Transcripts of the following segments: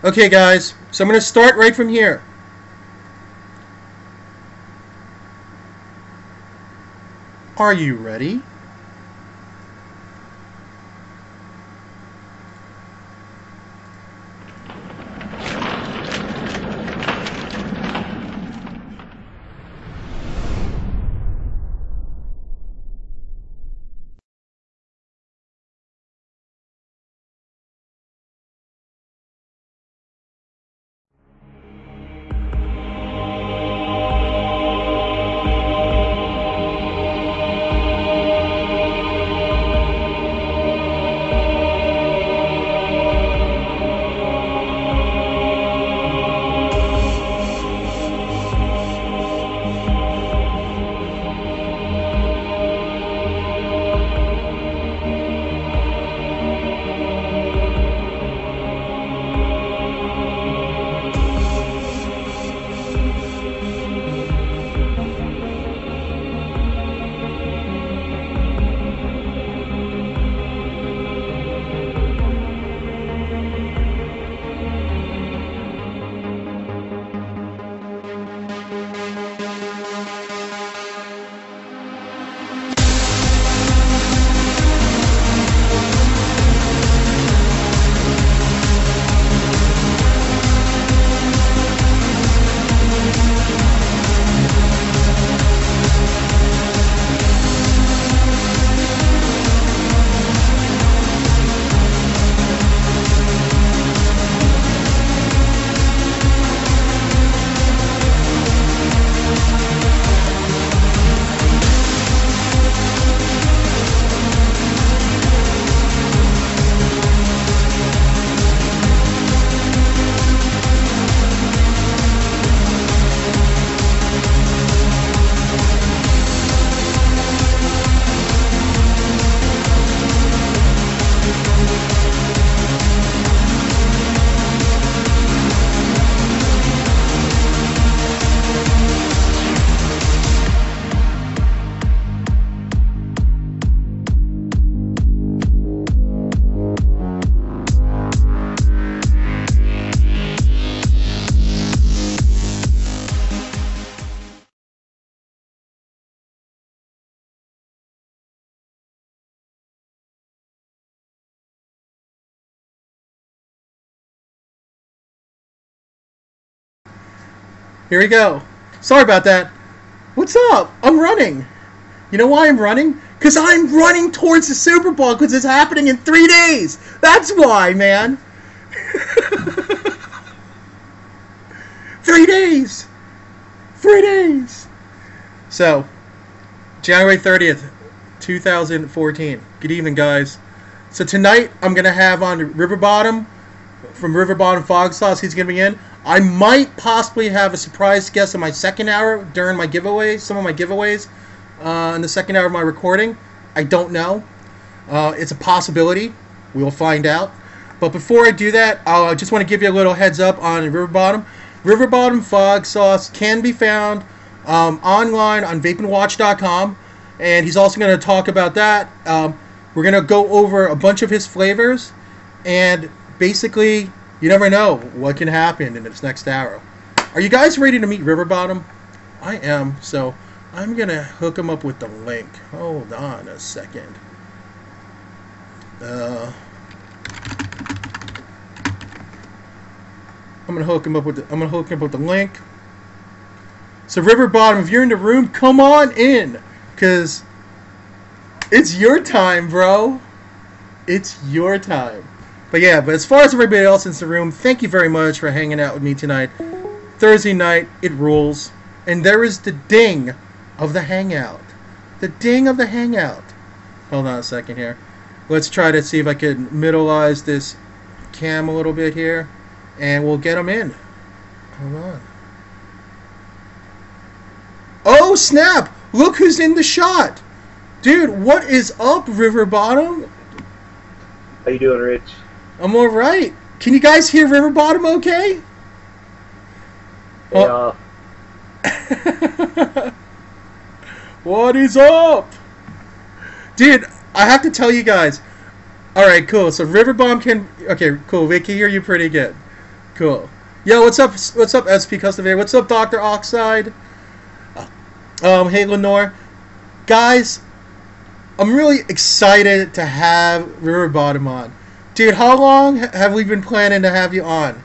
Okay, guys, so I'm going to start right from here. Are you ready? Here we go. Sorry about that. What's up? I'm running. You know why I'm running? Because I'm running towards the Super Bowl because it's happening in 3 days. That's why, man. 3 days. 3 days. So, January 30th, 2014. Good evening, guys. So tonight, I'm going to have on Riverbottom from Riverbottom Fog Sauce. He's going to be in. I might possibly have a surprise guest in my second hour during my giveaways, some of my giveaways in the second hour of my recording. I don't know. It's a possibility. We'll find out. But before I do that, I just want to give you a little heads up on Riverbottom. Riverbottom Fog Sauce can be found online on vapeandwatch.com, and he's also going to talk about that. We're going to go over a bunch of his flavors, and basically, you never know what can happen in this next hour. Are you guys ready to meet Riverbottom? I am, so I'm going to hook him up with the link. Hold on a second. I'm going to hook him up with the link. So Riverbottom, if you're in the room, come on in, cuz it's your time, bro. It's your time. But yeah, but as far as everybody else in the room, thank you very much for hanging out with me tonight. Thursday night, it rules. And there is the ding of the hangout. The ding of the hangout. Hold on a second here. Let's try to see if I can middleize this cam a little bit here. And we'll get them in. Hold on. Oh, snap! Look who's in the shot! Dude, what is up, Riverbottom? How you doing, Rich? I'm alright. Can you guys hear Riverbottom okay? Yeah. What is up? Dude, I have to tell you guys. Alright, cool. So Riverbottom can... Okay, cool. We can hear you pretty good. Cool. Yo, what's up? What's up, SP Custom Vape? What's up, Dr. Oxide? Hey, Lenore. Guys, I'm really excited to have Riverbottom on. Dude, how long have we been planning to have you on?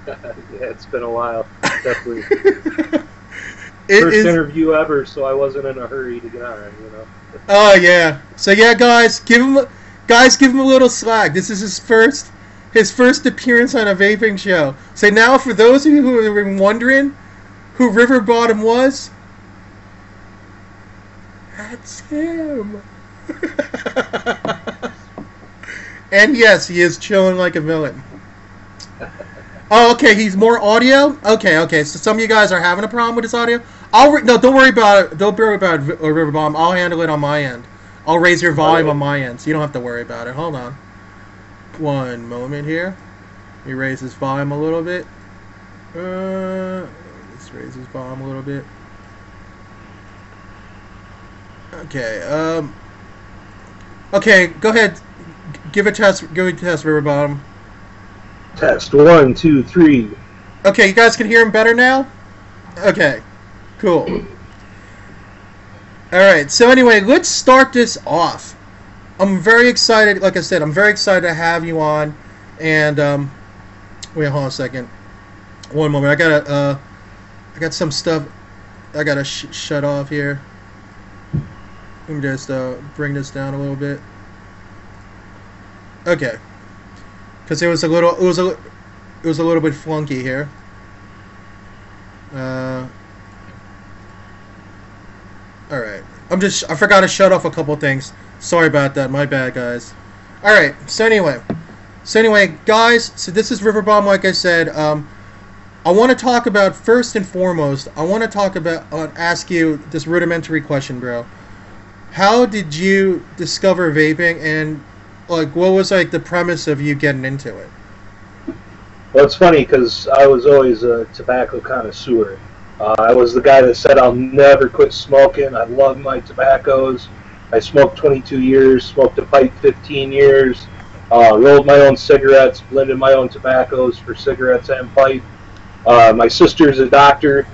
Yeah, it's been a while. Definitely. First interview ever, so I wasn't in a hurry to get on, you know. Oh, yeah. So, yeah, guys, give him a little slack. This is his first appearance on a vaping show. So now, for those of you who have been wondering who Riverbottom was, that's him. And yes, he is chilling like a villain. Oh, okay, he's more audio? Okay, so some of you guys are having a problem with his audio? No, don't worry about it. Don't worry about it, Riverbomb. I'll handle it on my end. I'll raise your volume on my end, so you don't have to worry about it. Hold on. One moment here. He raise his volume a little bit. Let's raise his volume a little bit. Okay, okay, go ahead. Give a test, Riverbottom. Test 1, 2, 3. Okay, you guys can hear him better now? Okay, cool. Alright, so anyway, let's start this off. I'm very excited, like I said, I'm very excited to have you on. And, wait, hold on a second. One moment, I got some stuff I gotta shut off here. Let me just bring this down a little bit. Okay, because it was a little bit flunky here. All right, I forgot to shut off a couple things. Sorry about that. My bad, guys. All right. So anyway, guys. So this is Riverbomb. Like I said, I want to talk about first and foremost. I want to talk about ask you this rudimentary question, bro. How did you discover vaping, and like what was like the premise of you getting into it? Well, it's funny because I was always a tobacco connoisseur. I was the guy that said I'll never quit smoking. I love my tobaccos. I smoked 22 years, smoked a pipe 15 years, rolled my own cigarettes, blended my own tobaccos for cigarettes and pipe. My sister's a doctor.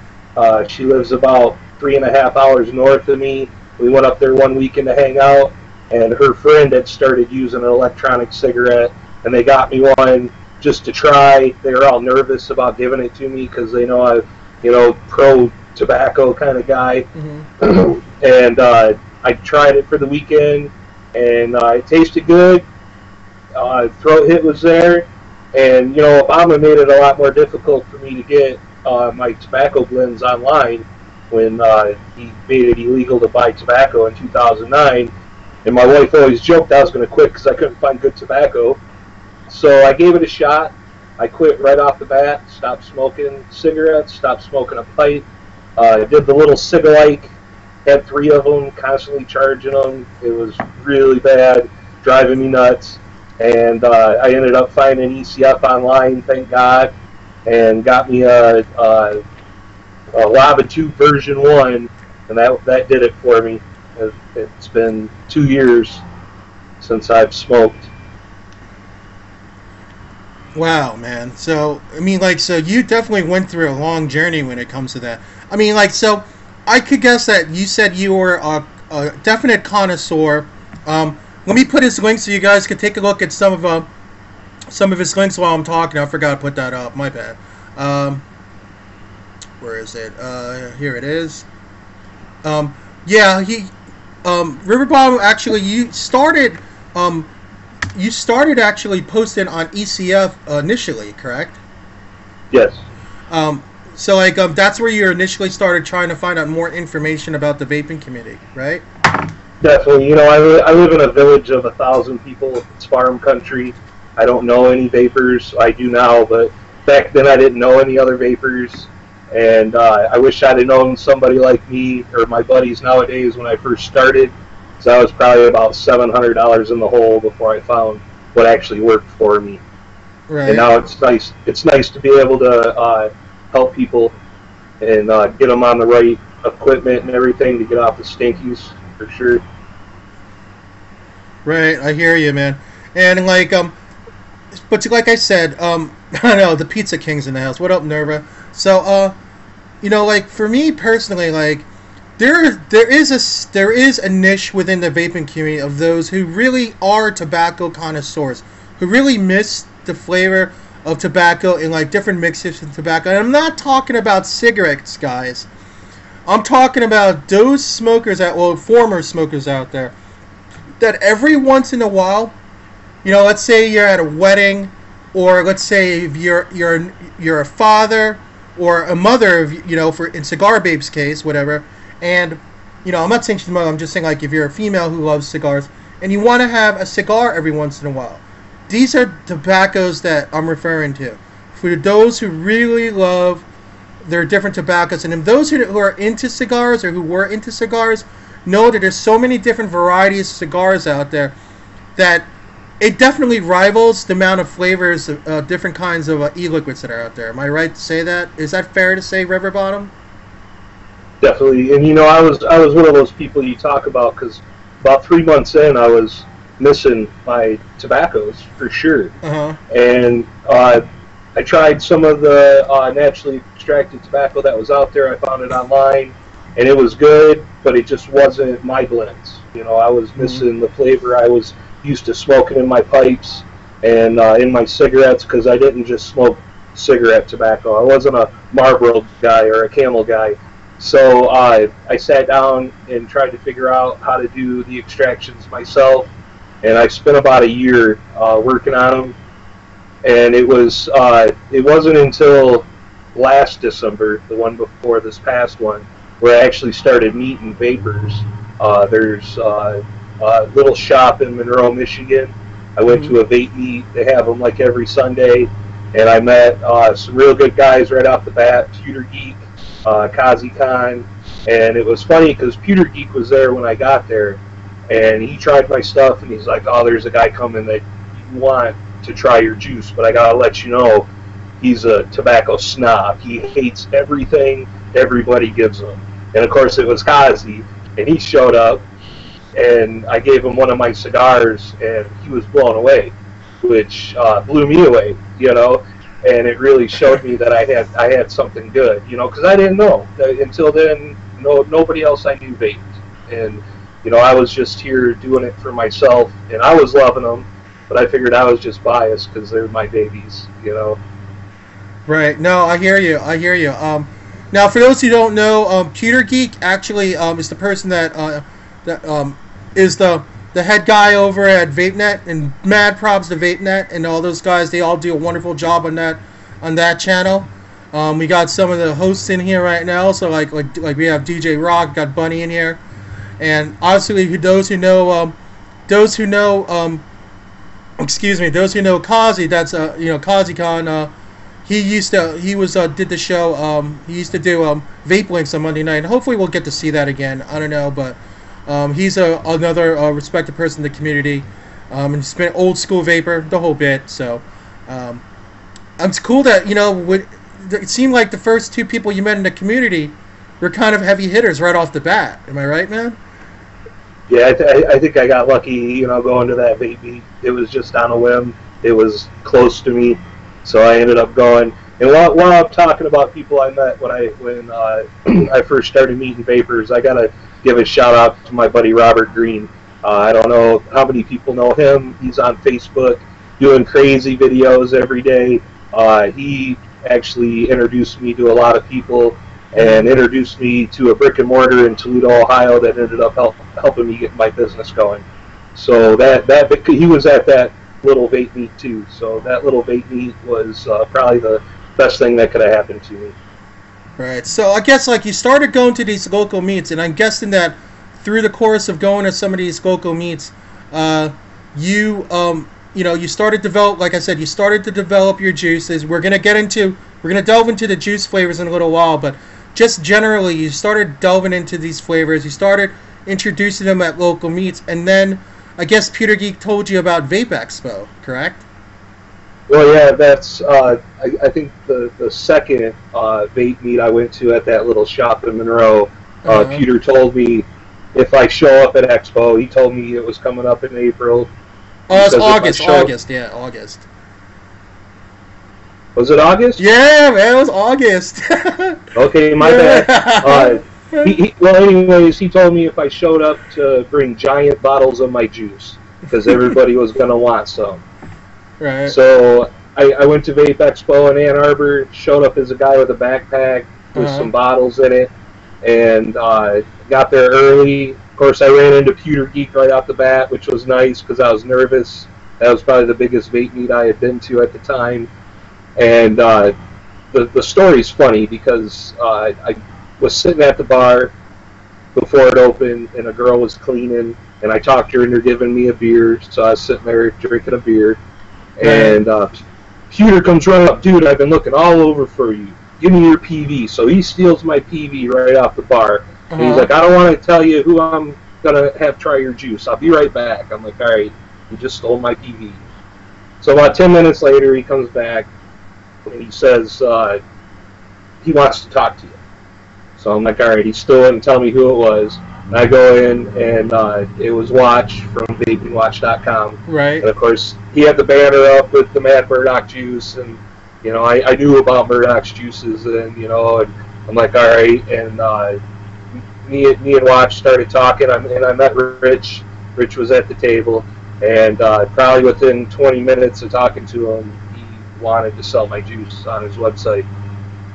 She lives about 3.5 hours north of me. We went up there one weekend to hang out, and her friend had started using an electronic cigarette, and they got me one just to try. They were all nervous about giving it to me because they know I'm, pro tobacco kind of guy. Mm-hmm. And I tried it for the weekend, and it tasted good. Throat hit was there, and Obama made it a lot more difficult for me to get my tobacco blends online when he made it illegal to buy tobacco in 2009. And my wife always joked I was going to quit because I couldn't find good tobacco. So I gave it a shot. I quit right off the bat, stopped smoking cigarettes, stopped smoking a pipe. I did the little cig-alike, had 3 of them, constantly charging them. It was really bad, driving me nuts. And I ended up finding ECF online, thank God, and got me a Lava 2 version 1, and that did it for me. It's been 2 years since I've smoked. Wow, man. So, I mean, so you definitely went through a long journey when it comes to that. I mean, so I could guess that you said you were a definite connoisseur. Let me put his link so you guys can take a look at some of his links while I'm talking. I forgot to put that up. My bad. Where is it? Here it is. Yeah, Riverbottom, actually, you started actually posting on ECF initially, correct? Yes. So that's where you initially started trying to find out more information about the vaping community, right? Definitely. I live in a village of 1,000 people. It's farm country. I don't know any vapors. I do now, but back then I didn't know any other vapors. And I wish I'd have known somebody like me or my buddies nowadays when I first started. So I was probably about $700 in the hole before I found what actually worked for me. Right. And now it's nice. It's nice to be able to help people and get them on the right equipment and everything to get off the stinkies, for sure. Right, I hear you, man. And but like I said, I know the Pizza King's in the house. What up, Nerva? So, like for me personally, like there is a niche within the vaping community of those who really are tobacco connoisseurs, who really miss the flavor of tobacco in like different mixes of tobacco. And I'm not talking about cigarettes, guys. I'm talking about those smokers former smokers out there that every once in a while, let's say you're at a wedding, or let's say if you're a father or a mother, for in Cigar Babe's case, whatever. And I'm not saying she's a mother. I'm just saying like if you're a female who loves cigars and you want to have a cigar every once in a while. These are tobaccos that I'm referring to. For those who really love their different tobaccos, and those who are into cigars or who were into cigars know that there's so many different varieties of cigars out there that it definitely rivals the amount of flavors of different kinds of e-liquids that are out there. Am I right to say that? Is that fair to say, Riverbottom? Definitely. And I was one of those people you talk about, because about 3 months in, I was missing my tobaccos for sure. Uh-huh. And I tried some of the naturally extracted tobacco that was out there. I found it online, and it was good, but it just wasn't my blends. I was missing the flavor I was used to smoking in my pipes and in my cigarettes, because I didn't just smoke cigarette tobacco. I wasn't a Marlboro guy or a Camel guy. So I sat down and tried to figure out how to do the extractions myself, and I spent about a year working on them. And it wasn't until last December, the one before this past one, where I actually started meeting vapors. There's a little shop in Monroe, Michigan. I went to a vape meet. They have them like every Sunday, and I met some real good guys right off the bat. Pewter Geek, Kazi Khan, and it was funny because Pewter Geek was there when I got there, and he tried my stuff, and he's like, "Oh, there's a guy coming that you want to try your juice, but I gotta let you know, he's a tobacco snob. He hates everything everybody gives him." And of course, it was Kazi, and he showed up, and I gave him one of my cigars, and he was blown away, which blew me away, and it really showed me that I had something good, because I didn't know until then. Nobody else I knew vaped, and I was just here doing it for myself, and I was loving them, but I figured I was just biased because they're my babies, Right. No, I hear you. Now, for those who don't know, Pewter Geek actually is the person that is the head guy over at VapeNet, and mad props to VapeNet and all those guys. They all do a wonderful job on that channel. We got some of the hosts in here right now, so like we have DJ Rock, got Bunny in here, and obviously those who know Kazi, that's Kazi Khan. He did the show. He used to do Vape Links on Monday night. Hopefully we'll get to see that again. I don't know, but he's another respected person in the community. And he's been old school vapor, the whole bit. So it's cool that it seemed like the first two people you met in the community were kind of heavy hitters right off the bat. Am I right, man? Yeah, I think I got lucky, going to that vape meet. It was just on a whim. It was close to me, so I ended up going. And while I'm talking about people I met when I first started meeting vapors, I gotta give a shout out to my buddy Robert Green. I don't know how many people know him. He's on Facebook doing crazy videos every day. He actually introduced me to a lot of people, and introduced me to a brick and mortar in Toledo, Ohio, that ended up helping me get my business going. So that he was at that little vape meet too. So that little vape meet was probably the best thing that could have happened to me. Right. So I guess like you started going to these local meets, and I'm guessing that through the course of going to some of these local meets, you started to develop your juices. We're gonna delve into the juice flavors in a little while, but just generally, you started delving into these flavors. You started introducing them at local meets, and then I guess Pewter Geek told you about Vape Expo, correct? Well, yeah, that's I think the second vape meet I went to at that little shop in Monroe. Pewter told me if I show up at Expo, he told me it was coming up in April. Oh, it's August. August. Was it August? Yeah, man, it was August. Okay, my bad. Well, anyways, he told me if I showed up to bring giant bottles of my juice because everybody was going to want some. Right. So I went to Vape Expo in Ann Arbor, showed up as a guy with a backpack with some bottles in it, and got there early. Of course, I ran into Pewter Geek right off the bat, which was nice because I was nervous. That was probably the biggest vape meet I had been to at the time. And the story's funny because I was sitting at the bar before it opened, and a girl was cleaning, and I talked to her into giving me a beer, so I was sitting there drinking a beer, and Pewter comes running up, dude, I've been looking all over for you. Give me your PV. So he steals my PV right off the bar, and he's like, I don't want to tell you who I'm going to have try your juice. I'll be right back. I'm like, all right, you just stole my PV. So about 10 minutes later, he comes back, and he says he wants to talk to you. So I'm like, all right, he still didn't tell me who it was. And I go in, and it was Watch from vapingwatch.com. Right. And, of course, he had the banner up with the Mad Murdoch juice, and, you know, I knew about Murdoch's juices, and, you know, and I'm like, all right. And me and Watch started talking, and I met Rich. Rich was at the table, and probably within 20 minutes of talking to him, he wanted to sell my juice on his website.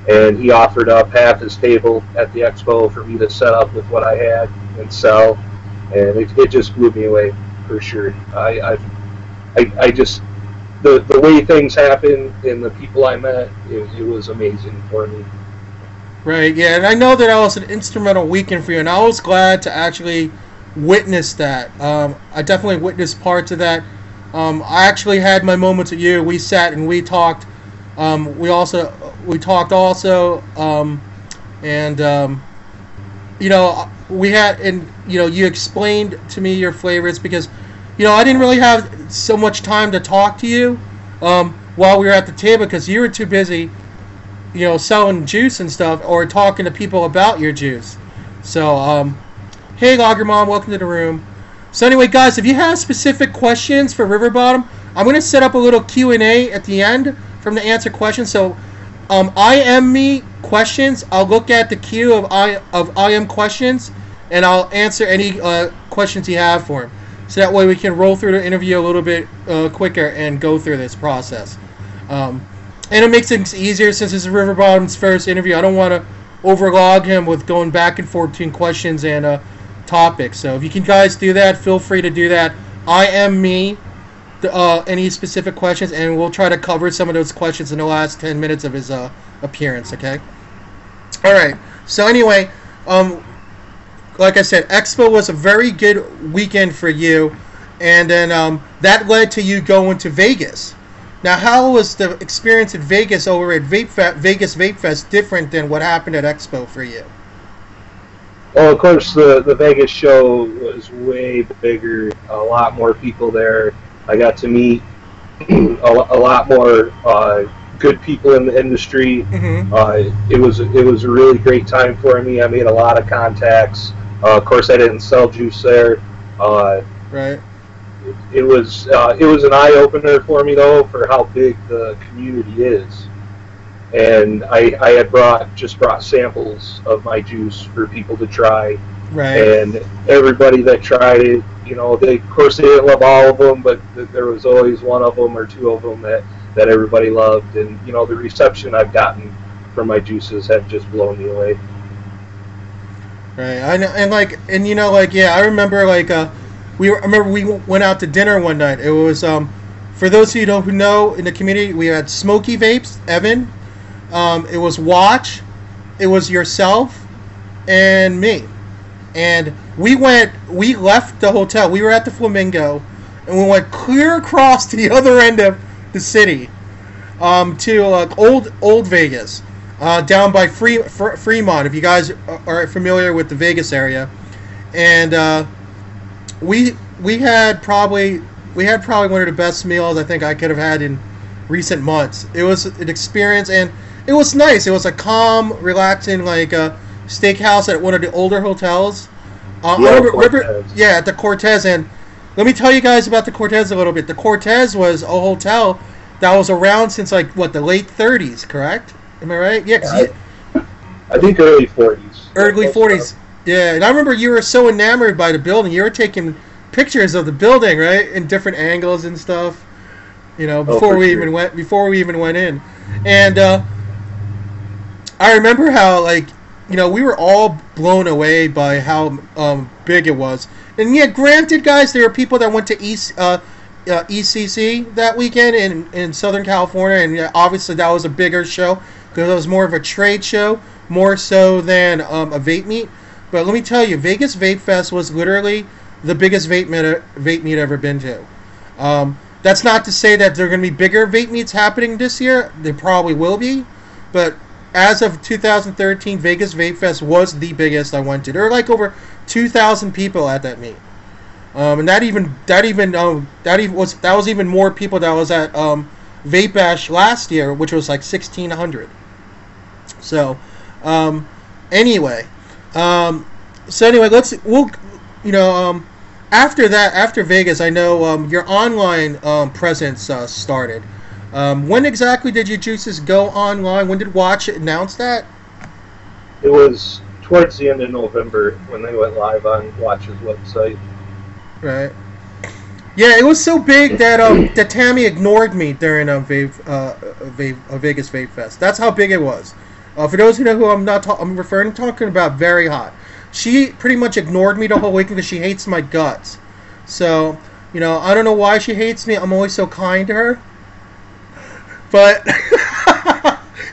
And he offered up half his table at the expo for me to set up with what I had and sell, and it just blew me away for sure. I just the way things happened and the people I met, it was amazing for me. Right, yeah, and I know that was an instrumental weekend for you, and I was glad to actually witness that. I definitely witnessed parts of that. I actually had my moments with you. We sat and we talked. We talked also, and you know, we had, and you know, you explained to me your flavors because, you know, I didn't really have so much time to talk to you while we were at the table because you were too busy, you know, selling juice and stuff or talking to people about your juice. So, hey, Lager Mom, welcome to the room. So anyway, guys, if you have specific questions for Riverbottom, I'm going to set up a little Q&A at the end from the answer questions. So, I am me questions. I'll look at the queue of I am questions, and I'll answer any questions you have for him. So that way we can roll through the interview a little bit quicker and go through this process. And it makes things easier since this is Riverbottom's first interview. I don't want to overlog him with going back and forth between questions and topics. So if you can guys do that, feel free to do that. I am me. Any specific questions, and we'll try to cover some of those questions in the last 10 minutes of his appearance, okay? All right. So anyway, like I said, Expo was a very good weekend for you, and then that led to you going to Vegas. Now, how was the experience at Vegas over at Vegas Vape Fest different than what happened at Expo for you? Well, of course, the Vegas show was way bigger, a lot more people there. I got to meet a lot more good people in the industry. It was a really great time for me. I made a lot of contacts. Of course, I didn't sell juice there. Right. It was an eye opener for me though for how big the community is. And I had brought samples of my juice for people to try. Right. And everybody that tried it, you know, of course they didn't love all of them, but there was always one of them or two of them that everybody loved. And, you know, the reception I've gotten from my juices have just blown me away. Right. I know, and you know, yeah, I remember we went out to dinner one night. It was for those of you who know in the community, we had Smoky Vapes, Evan. It was Watch, it was yourself, and me. And we left the hotel. We were at the Flamingo, and we went clear across to the other end of the city, to old Vegas, down by Fremont. If you guys are familiar with the Vegas area, and we had probably one of the best meals I think I could have had in recent months. It was an experience, and it was nice. It was a calm, relaxing steakhouse at one of the older hotels. At the Cortez. And let me tell you guys about the Cortez a little bit. The Cortez was a hotel that was around since like what, the late 30s, correct? Am I right? Yeah, I think early 40s. Early 40s. Yeah, and I remember you were so enamored by the building. You were taking pictures of the building, right, in different angles and stuff. You know, before we even went in, and I remember how, like, you know, we were all blown away by how big it was. And yeah, granted, guys, there were people that went to ECC that weekend in Southern California, and obviously that was a bigger show because it was more of a trade show, more so than a vape meet. But let me tell you, Vegas Vape Fest was literally the biggest vape meet I've ever been to. That's not to say that there are going to be bigger vape meets happening this year. There probably will be. But as of 2013, Vegas Vape Fest was the biggest I went to. There were like over 2,000 people at that meet. And that was even more people that was at Vape Bash last year, which was like 1,600. So, anyway, after that, after Vegas, I know your online presence started. When exactly did your juices go online? When did Watch It announce that? It was towards the end of November when they went live on Watch's website. Right. Yeah, it was so big that that Tammy ignored me during Vegas Vape Fest. That's how big it was. For those who know who I'm talking about Very Hot. She pretty much ignored me the whole weekend because she hates my guts. So, you know, I don't know why she hates me. I'm always so kind to her. But,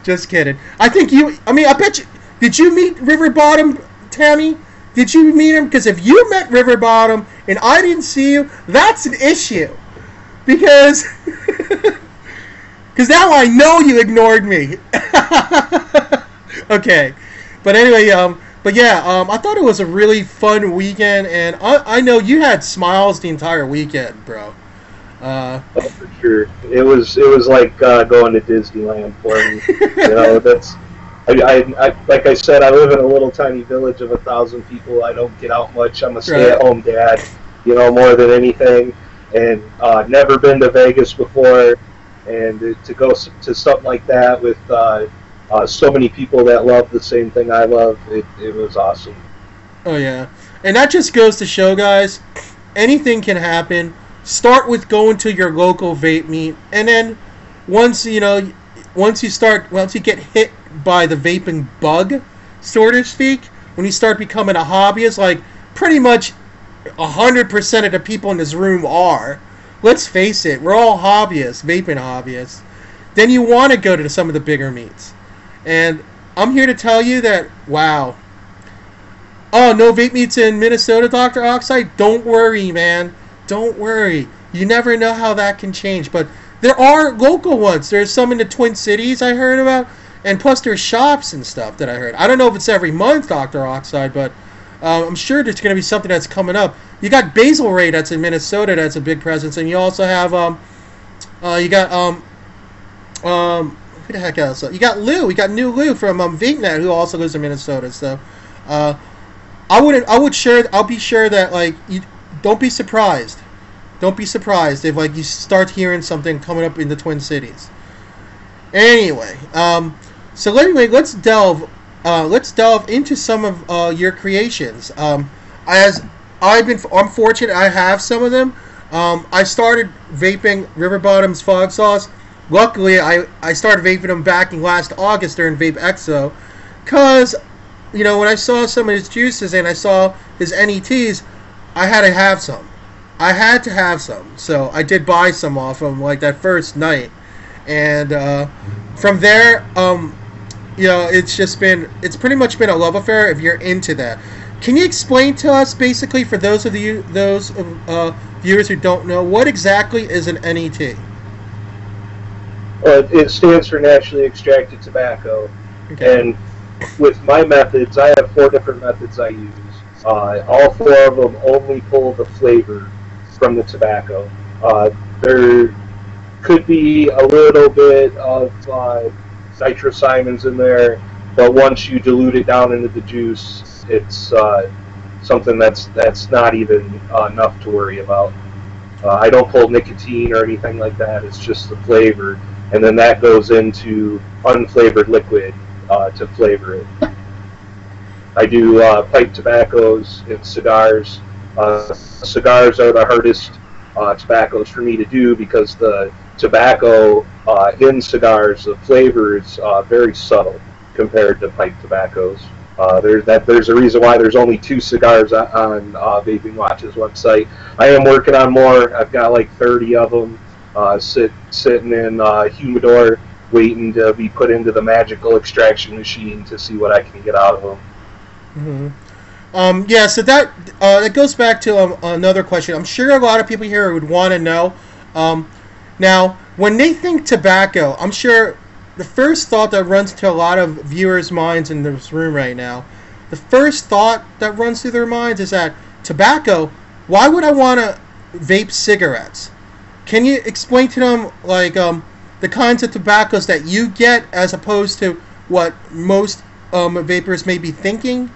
just kidding. I bet you, did you meet Riverbottom, Tammy? Did you meet him? Because if you met Riverbottom and I didn't see you, that's an issue. Because now I know you ignored me. Okay. But anyway, I thought it was a really fun weekend, and I know you had smiles the entire weekend, bro. Oh, for sure. It was like going to Disneyland for me. You know, that's I like I said, I live in a little tiny village of 1,000 people. I don't get out much. I'm a stay-at-home dad, you know, more than anything, and never been to Vegas before, and to go to something like that with so many people that love the same thing I love, it was awesome. Oh yeah, and that just goes to show, guys, anything can happen. Start with going to your local vape meet, and then once you get hit by the vaping bug, so to speak, when you start becoming a hobbyist, like pretty much 100% of the people in this room are. Let's face it, we're all hobbyists, vaping hobbyists. Then you want to go to some of the bigger meets. And I'm here to tell you that, wow. Oh, no vape meets in Minnesota, Dr. Oxide? Don't worry, man. Don't worry. You never know how that can change. But there are local ones. There's some in the Twin Cities I heard about. And plus there's shops and stuff that I heard. I don't know if it's every month, Dr. Oxide, but I'm sure there's going to be something that's coming up. You got Basil Ray that's in Minnesota that's a big presence. And you also have, who the heck else? You got Lou. We got new Lou from VapeNet who also lives in Minnesota. So, I'll be sure that, like, you don't be surprised. Don't be surprised if, like, you start hearing something coming up in the Twin Cities. Anyway, so let's delve into some of your creations. As I'm fortunate, I have some of them. I started vaping Riverbottom's Fog Sauce. Luckily, I started vaping them back in last August during Vape Expo, because, you know, when I saw some of his juices and I saw his NETs, I had to have some. So I did buy some off him, like, that first night. And from there, you know, it's pretty much been a love affair if you're into that. Can you explain to us, basically, for those viewers who don't know, what exactly is an NET? It stands for naturally extracted tobacco. Okay. And with my methods, I have 4 different methods I use. All 4 of them only pull the flavor from the tobacco. There could be a little bit of nitrosamines in there, but once you dilute it down into the juice, it's something that's not even enough to worry about. I don't pull nicotine or anything like that. It's just the flavor, and then that goes into unflavored liquid to flavor it. I do pipe tobaccos and cigars. Cigars are the hardest tobaccos for me to do because the tobacco in cigars, the flavor is very subtle compared to pipe tobaccos. There's a reason why there's only 2 cigars on Vaping Watch's website. I am working on more. I've got like 30 of them sitting in humidor, waiting to be put into the magical extraction machine to see what I can get out of them. Yeah, so that goes back to another question. I'm sure a lot of people here would want to know. Now, when they think tobacco, I'm sure the first thought that runs to a lot of viewers' minds in this room right now, the first thought that runs through their minds is that tobacco, why would I want to vape cigarettes? Can you explain to them, like, the kinds of tobaccos that you get as opposed to what most vapors may be thinking?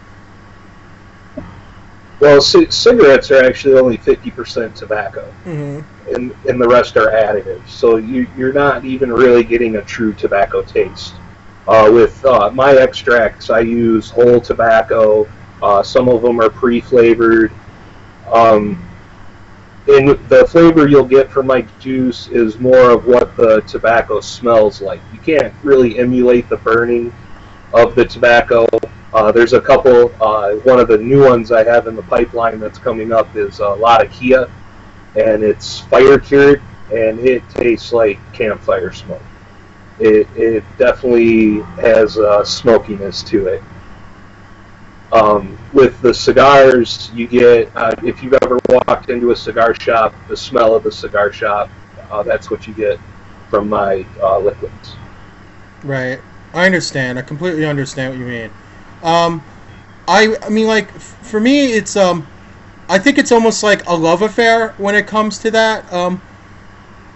Well, cigarettes are actually only 50% tobacco, and the rest are additives. So you're not even really getting a true tobacco taste. With my extracts, I use whole tobacco. Some of them are pre-flavored. And the flavor you'll get from my juice is more of what the tobacco smells like. You can't really emulate the burning of the tobacco. There's a couple. One of the new ones I have in the pipeline that's coming up is a lot of Kia, and it's fire cured, and it tastes like campfire smoke. It definitely has a smokiness to it. With the cigars, you get, if you've ever walked into a cigar shop, the smell of the cigar shop, that's what you get from my liquids. Right. I understand. I completely understand what you mean. I mean, like, for me, it's, I think it's almost like a love affair when it comes to that.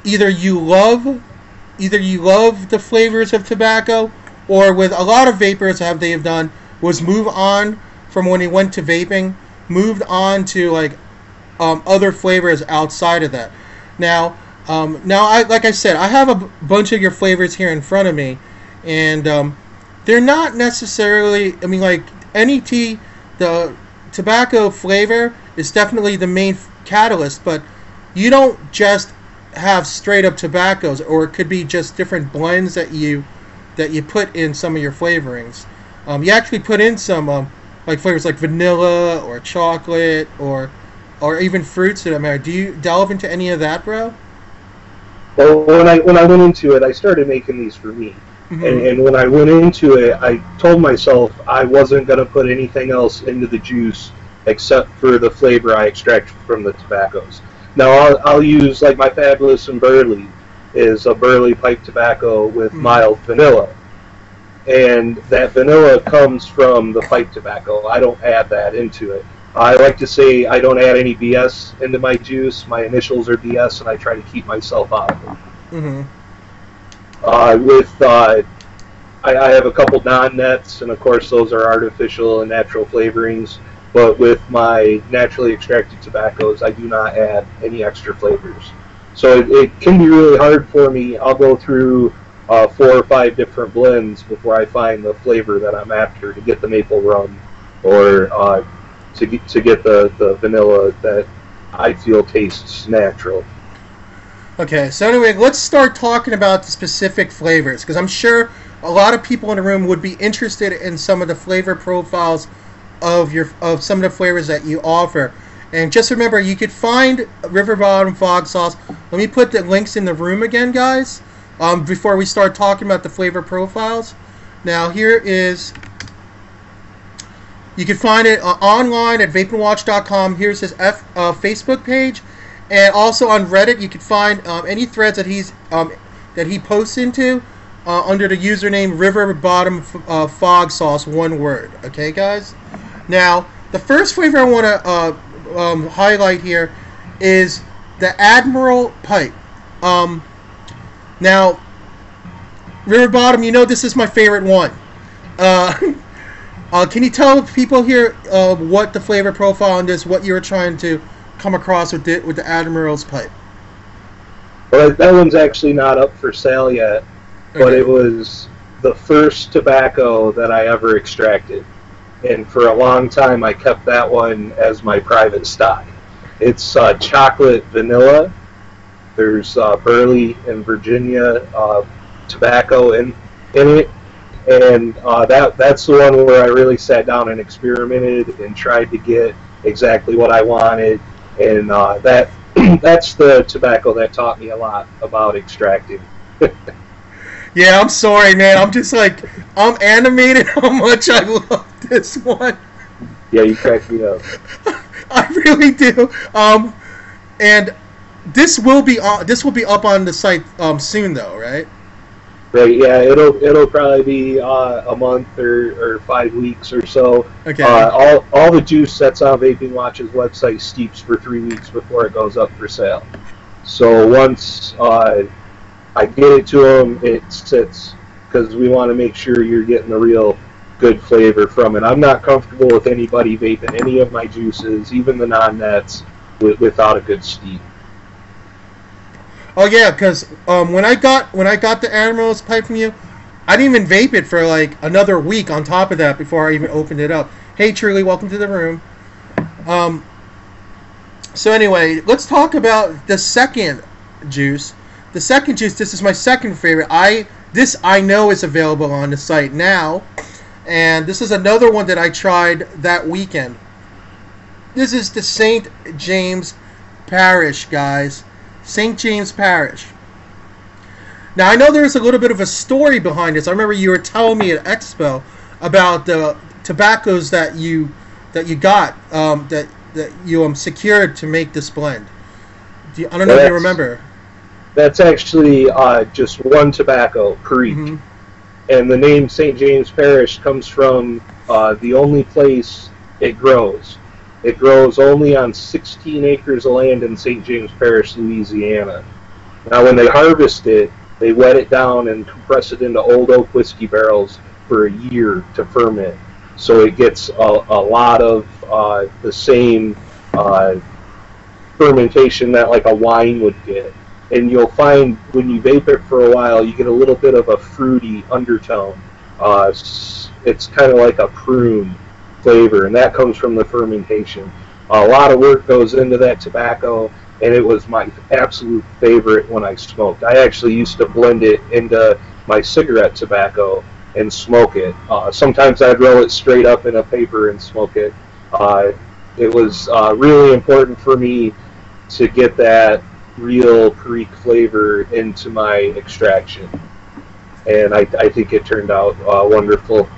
Either you love the flavors of tobacco, or with a lot of vapors they've done was move on from when they went to vaping, moved on to like other flavors outside of that. Now, like I said, I have a bunch of your flavors here in front of me, and they're not necessarily. I mean, like NET, the tobacco flavor is definitely the main catalyst, but you don't just have straight up tobaccos, or it could be just different blends that you put in some of your flavorings. You actually put in some like flavors like vanilla or chocolate or even fruits that matter. Do you delve into any of that, bro? Well, when I went into it, I started making these for me. And when I went into it, I told myself I wasn't going to put anything else into the juice except for the flavor I extract from the tobaccos. Now, I'll use, like, my Fabulous and Burley is a burley pipe tobacco with mild vanilla. And that vanilla comes from the pipe tobacco. I don't add that into it. I like to say I don't add any BS into my juice. My initials are BS, and I try to keep myself out of them. I have a couple non-nets, and of course those are artificial and natural flavorings. But with my naturally extracted tobaccos, I do not add any extra flavors. So it can be really hard for me. I'll go through 4 or 5 different blends before I find the flavor that I'm after to get the maple rum, or to get the vanilla that I feel tastes natural. Okay, so anyway, let's start talking about the specific flavors, because I'm sure a lot of people in the room would be interested in some of the flavor profiles of some of the flavors that you offer. And just remember, you could find Riverbottom Fog Sauce. Let me put the links in the room again, guys, before we start talking about the flavor profiles. Now, here is... You can find it online at vapingwatch.com. Here's his Facebook page. And also on Reddit, you can find any threads that he posts into under the username Riverbottom Fog Sauce, one word. Okay, guys? Now, the first flavor I want to highlight here is the Admiral Pipe. Now, Riverbottom, you know this is my favorite one. Can you tell people here what the flavor profile on this, what you were trying to come across with the Admiral's pipe? Well, that one's actually not up for sale yet, but Okay. it was the first tobacco that I ever extracted. And for a long time, I kept that one as my private stock. It's chocolate vanilla. There's Burley and Virginia tobacco in it. And that's the one where I really sat down and experimented and tried to get exactly what I wanted. And that's the tobacco that taught me a lot about extracting. Yeah, I'm sorry, man. I'm just like, I'm animated how much I love this one. Yeah, you cracked me up. I really do. And this will be up on the site soon, though, right? Right, yeah, it'll probably be a month or 5 weeks or so. Okay. All the juice that's on Vaping Watch's website steeps for 3 weeks before it goes up for sale. So once I get it to them, it sits because we want to make sure you're getting the real good flavor from it. I'm not comfortable with anybody vaping any of my juices, even the non-nets, without a good steep. Oh yeah, because when I got the Admiral's pipe from you, I didn't even vape it for like another week on top of that before I even opened it up. Hey Truly, welcome to the room. So anyway, let's talk about the second juice. The second juice, this is my second favorite. This I know is available on the site now, and this is another one that I tried that weekend. This is the St. James Parish, guys. St. James Parish. Now I know there's a little bit of a story behind this. I remember you were telling me at Expo about the tobaccos that you got that you secured to make this blend. I don't know if you remember. That's actually just one tobacco, Perique. Mm-hmm. And the name St. James Parish comes from the only place it grows. It grows only on 16 acres of land in St. James Parish, Louisiana. Now, when they harvest it, they wet it down and compress it into old oak whiskey barrels for a year to ferment. So it gets a lot of the same fermentation that like a wine would get. And you'll find when you vape it for a while, you get a little bit of a fruity undertone. It's kind of like a prune flavor, and that comes from the fermentation. A lot of work goes into that tobacco, and it was my absolute favorite when I smoked. I actually used to blend it into my cigarette tobacco and smoke it. Sometimes I'd roll it straight up in a paper and smoke it. It was really important for me to get that real Perique flavor into my extraction, and I think it turned out wonderful.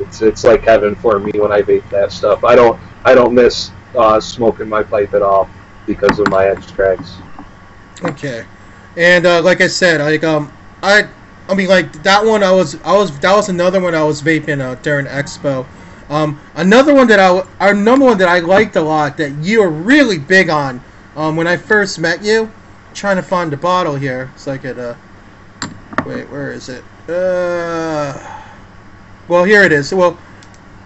It's like heaven for me when I vape that stuff. I don't miss smoking my pipe at all because of my extracts. Okay, and like I said, I mean like that one that was another one I was vaping during Expo. Another one that I liked a lot that you were really big on when I first met you. I'm trying to find the bottle here so I could wait, where is it? Well, here it is. Well,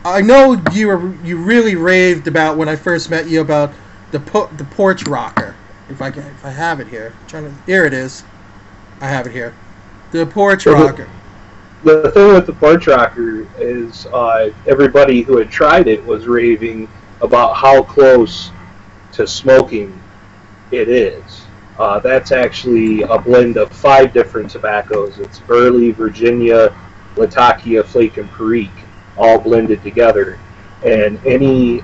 I know you really raved about when I first met you about the porch rocker. If I have it here, here it is. I have it here. The porch rocker. The thing with the porch rocker is everybody who had tried it was raving about how close to smoking it is. That's actually a blend of 5 different tobaccos. It's Burley, Virginia, Latakia, Flake, and Perique, all blended together. And any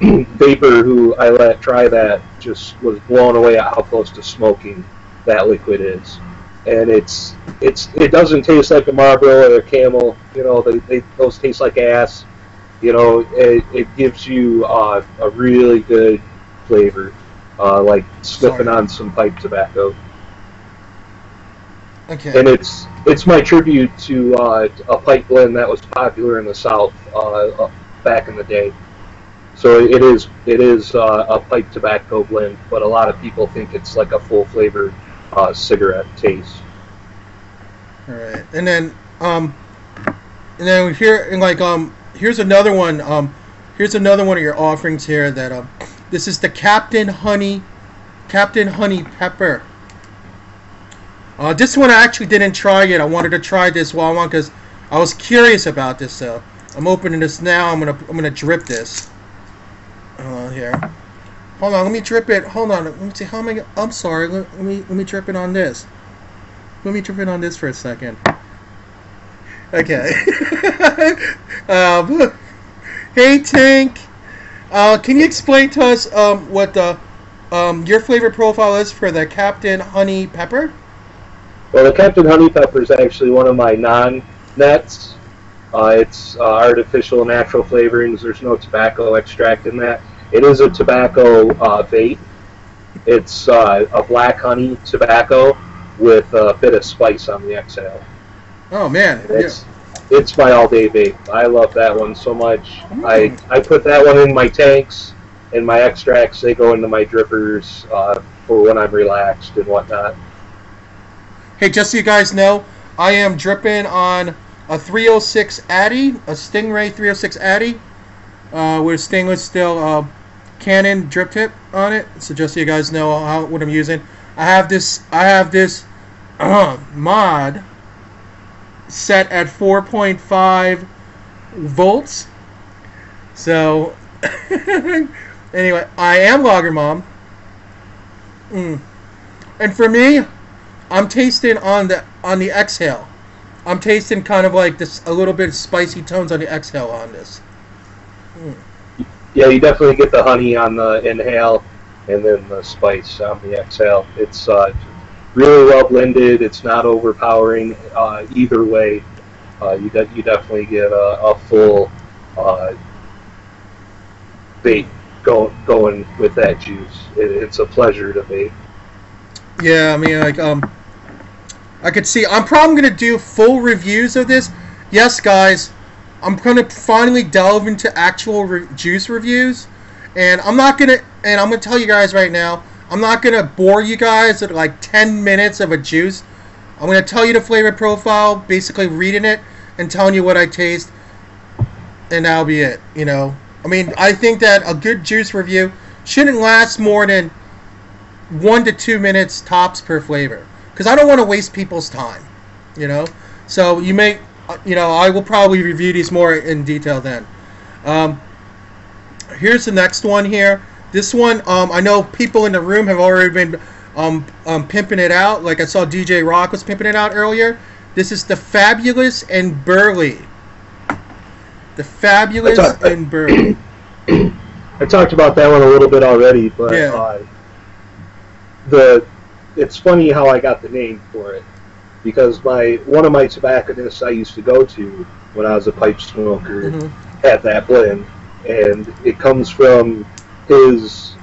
vapor who I let try that just was blown away at how close to smoking that liquid is. And it doesn't taste like a Marlboro or a Camel. You know, those taste like ass. You know, it gives you a really good flavor, like sniffing on some pipe tobacco. Okay. And it's my tribute to a pipe blend that was popular in the South back in the day. So it is a pipe tobacco blend, but a lot of people think it's like a full flavored cigarette taste. All right, and then here, and like here's another one. Here's another one of your offerings here that This is the Captain Honey Pepper. This one I actually didn't try yet. I wanted to try this while I'm on because I was curious about this. So I'm opening this now. I'm gonna drip this. Hold on here. Hold on. Let me drip it. Hold on. Let me see how am I. I'm sorry. Let me drip it on this. Let me drip it on this for a second. Okay. Hey Tank. Can you explain to us what the your flavor profile is for the Captain Honey Pepper? Well, the Captain Honey Pepper is actually one of my non-nets. It's artificial natural flavorings. There's no tobacco extract in that. It is a tobacco vape. It's a black honey tobacco with a bit of spice on the exhale. Oh man, it's my all-day vape. I love that one so much. I put that one in my tanks, and my extracts, they go into my drippers for when I'm relaxed and whatnot. Hey, just so you guys know, I am dripping on a 306 Addy, a Stingray 306 Addy, with stainless steel Canon drip tip on it. So just so you guys know what I'm using, I have this mod set at 4.5 volts. So anyway, I am Lager Mom, and for me, I'm tasting on the exhale. I'm tasting kind of like this, a little bit of spicy tones on the exhale on this. Yeah, you definitely get the honey on the inhale, and then the spice on the exhale. It's really well blended. It's not overpowering either way. You definitely get a full vape going with that juice. It's a pleasure to vape. Yeah, I mean, like, I could see. I'm probably going to do full reviews of this. Yes, guys, I'm going to finally delve into actual juice reviews. And I'm not going to, and I'm going to tell you guys right now, I'm not going to bore you guys with like 10 minutes of a juice. I'm going to tell you the flavor profile, basically reading it and telling you what I taste. And that'll be it, you know. I mean, I think that a good juice review shouldn't last more than 1 to 2 minutes tops per flavor. Because I don't want to waste people's time, you know. So you may, you know, I will probably review these more in detail then. Here's the next one here. This one, I know people in the room have already been pimping it out. Like I saw DJ Rock was pimping it out earlier. This is the Fabulous and Burley. The Fabulous and Burley. I talked about that one a little bit already, but yeah. It's funny how I got the name for it, because one of my tobacconists I used to go to when I was a pipe smoker had that blend, and it comes from his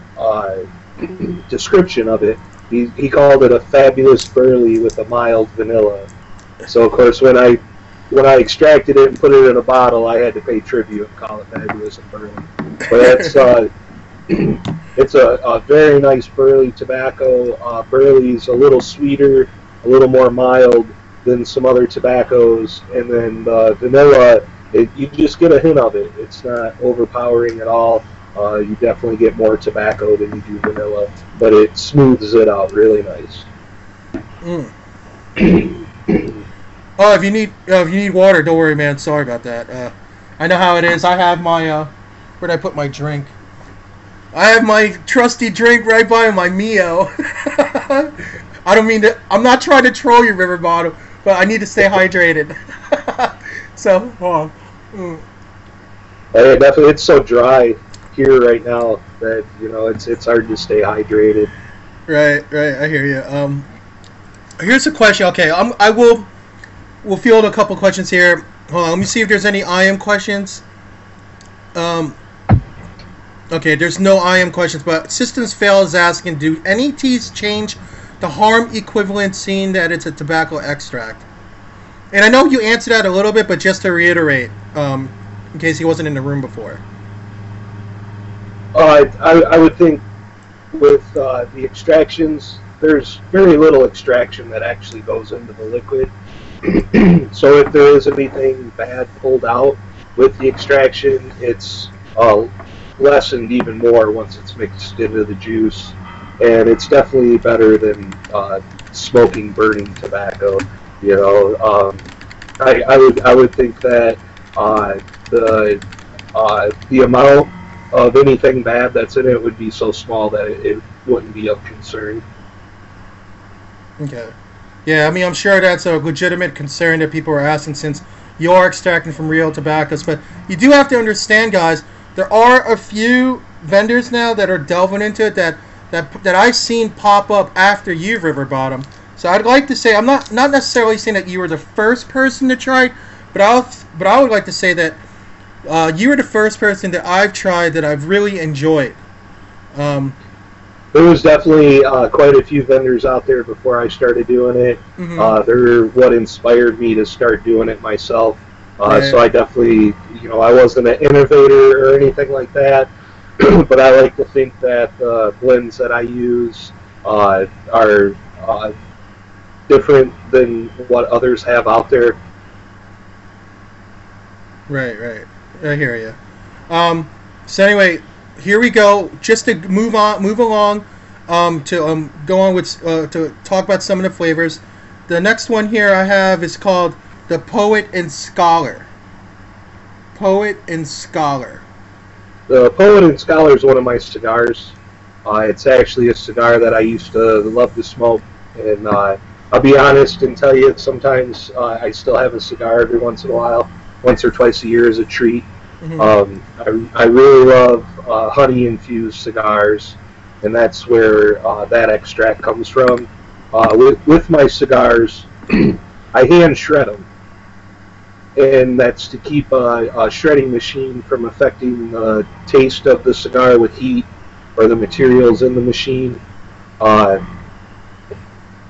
description of it. He called it a fabulous burley with a mild vanilla. So of course when I extracted it and put it in a bottle, I had to pay tribute and call it fabulous and burley. But that's it's a very nice burley tobacco. Burley's a little sweeter, a little more mild than some other tobaccos, and then the vanilla, you just get a hint of it. It's not overpowering at all. You definitely get more tobacco than you do vanilla, but it smooths it out really nice. Oh, if you need water, don't worry, man. Sorry about that. I know how it is. I have my where'd I put my drink? I have my trusty drink right by my Mio. I don't mean to. I'm not trying to troll you, Riverbottom, but I need to stay hydrated. So, hold on. Definitely, it's so dry here right now that it's hard to stay hydrated. Right. I hear you. Here's a question. Okay, we'll field a couple questions here. Hold on. Let me see if there's any IM questions. Okay, there's no IM questions, but Systems Fail is asking, do any teas change the harm equivalent seeing that it's a tobacco extract? And I know you answered that a little bit, but just to reiterate, in case he wasn't in the room before. I would think with the extractions, there's very little extraction that actually goes into the liquid. So if there is anything bad pulled out with the extraction, it's lessened even more once it's mixed into the juice, and it's definitely better than smoking burning tobacco. You know, I would think that the amount of anything bad that's in it would be so small that it wouldn't be of concern. Okay. Yeah, I mean, I'm sure that's a legitimate concern that people are asking since you are extracting from real tobaccos. But you do have to understand, guys, there are a few vendors now that are delving into it that I've seen pop up after you, Riverbottom. So I'd like to say, I'm not necessarily saying that you were the first person to try it, but I would like to say that you were the first person that I've tried that I've really enjoyed. There was definitely quite a few vendors out there before I started doing it. Mm-hmm. They're what inspired me to start doing it myself. Right. So I definitely, I wasn't an innovator or anything like that, but I like to think that the blends that I use are different than what others have out there. Right. I hear you. So anyway, here we go. Just to move along, to go on with to talk about some of the flavors. The next one here I have is called the Poet and Scholar. Poet and Scholar. The Poet and Scholar is one of my cigars. It's actually a cigar that I used to love to smoke, and I'll be honest and tell you, sometimes I still have a cigar every once in a while, once or twice a year as a treat. Mm-hmm. I really love honey-infused cigars, and that's where that extract comes from. With my cigars, I hand shred them, and that's to keep a shredding machine from affecting the taste of the cigar with heat or the materials in the machine.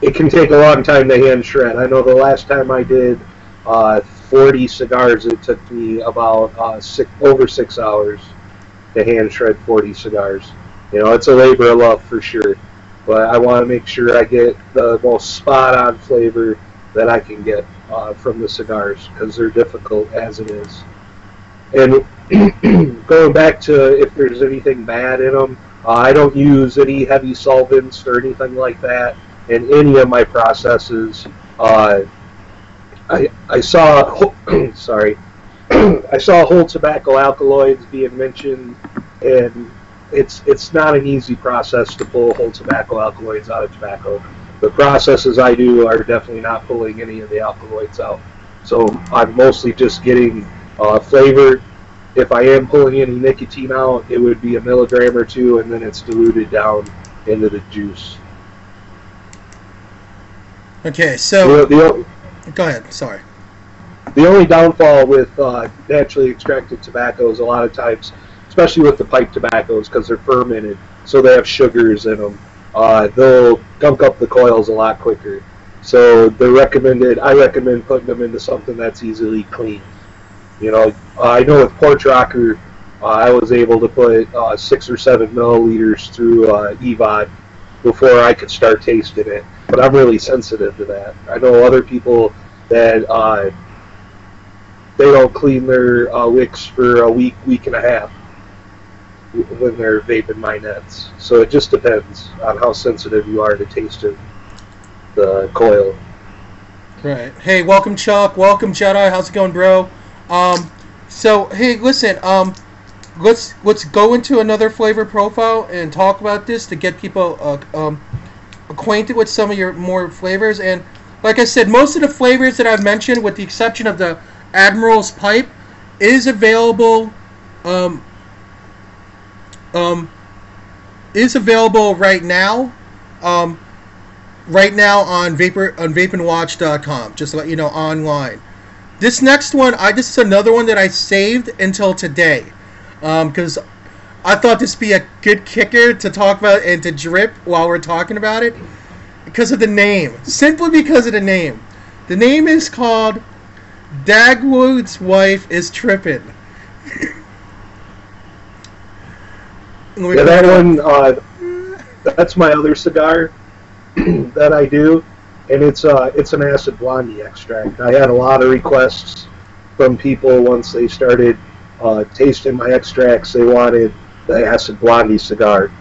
It can take a long time to hand shred. I know the last time I did 40 cigars, it took me about over 6 hours to hand shred 40 cigars. It's a labor of love for sure, but I want to make sure I get the most spot-on flavor that I can get from the cigars, because they're difficult as it is. And going back to if there's anything bad in them, I don't use any heavy solvents or anything like that in any of my processes. I saw I saw whole tobacco alkaloids being mentioned, and it's not an easy process to pull whole tobacco alkaloids out of tobacco. The processes I do are definitely not pulling any of the alkaloids out. So I'm mostly just getting flavor. If I am pulling any nicotine out, it would be a milligram or two, and then it's diluted down into the juice. Okay, so go ahead. Sorry. The only downfall with naturally extracted tobaccos, a lot of times, especially with the pipe tobaccos, because they're fermented, so they have sugars in them, they'll gunk up the coils a lot quicker. So I recommend putting them into something that's easily cleaned. I know with Porch Rocker, I was able to put 6 or 7 milliliters through EVOD before I could start tasting it. But I'm really sensitive to that. I know other people that they don't clean their wicks for a week and a half when they're vaping my nets. So it just depends on how sensitive you are to tasting the coil. Right. Hey, welcome Chuck. Welcome Jedi. How's it going, bro? So hey, listen. Let's go into another flavor profile and talk about this to get people acquainted with some of your more flavors. And like I said, most of the flavors that I've mentioned, with the exception of the Admiral's Pipe, is available right now. Right now on vapingwatch.com. Just to let you know, online. This next one, this is another one that I saved until today, because I thought this would be a good kicker to talk about and to drip while we're talking about it, because of the name. Simply because of the name. The name is called Dagwood's Wife is Trippin'. Yeah, that one, that's my other cigar that I do, and it's an acid blondie extract. I had a lot of requests from people once they started tasting my extracts. They wanted the Acid Blondie cigar.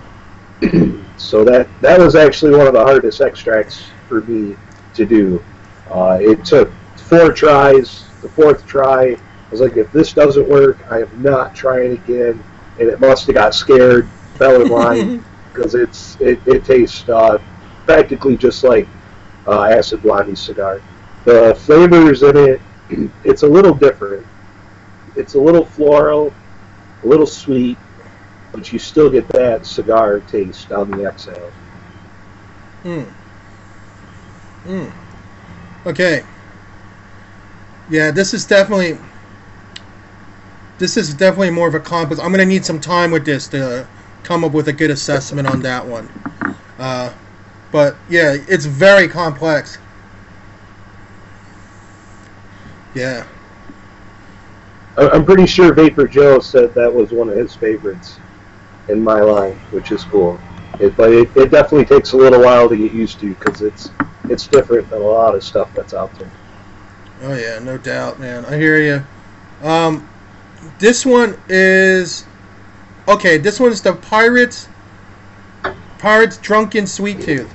So that was actually one of the hardest extracts for me to do. It took 4 tries. The 4th try, I was like, if this doesn't work, I am not trying again. And it must have got scared, fell in line, because it tastes practically just like Acid Blondie cigar. The flavors in it, it's a little different. It's a little floral, a little sweet, but you still get that cigar taste on the exhale. Okay. Yeah, this is definitely more of a complex. I'm going to need some time with this to come up with a good assessment on that one. But yeah, it's very complex. Yeah. I'm pretty sure Vapor Joe said that was one of his favorites in my line, which is cool. But it definitely takes a little while to get used to, because it's different than a lot of stuff that's out there. Oh yeah, no doubt, man. I hear you. This one is okay. This one is the Pirates Drunken Sweet Tooth.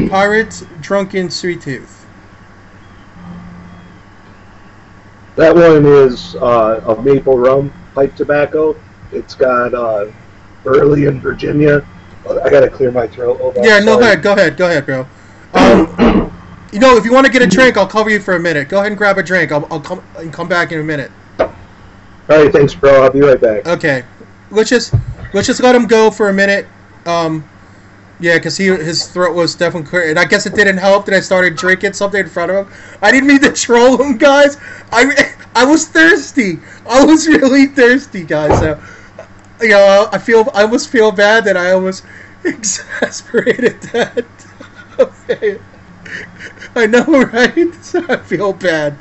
Pirates Drunken Sweet Tooth. That one is a maple rum pipe tobacco. It's got Burley in Virginia. I gotta clear my throat. Hold on, yeah, no, go ahead, bro. You know, if you want to get a drink, I'll cover you for a minute. Go ahead and grab a drink. I'll come back in a minute. All right, thanks, bro. I'll be right back. Okay, let's just let him go for a minute. Yeah, because his throat was definitely clear, and I guess it didn't help that I started drinking something in front of him. I didn't mean to troll him, guys. I was thirsty. I was really thirsty, guys. So, you know, I almost feel bad that I almost exasperated that. Okay. I know, right? So I feel bad.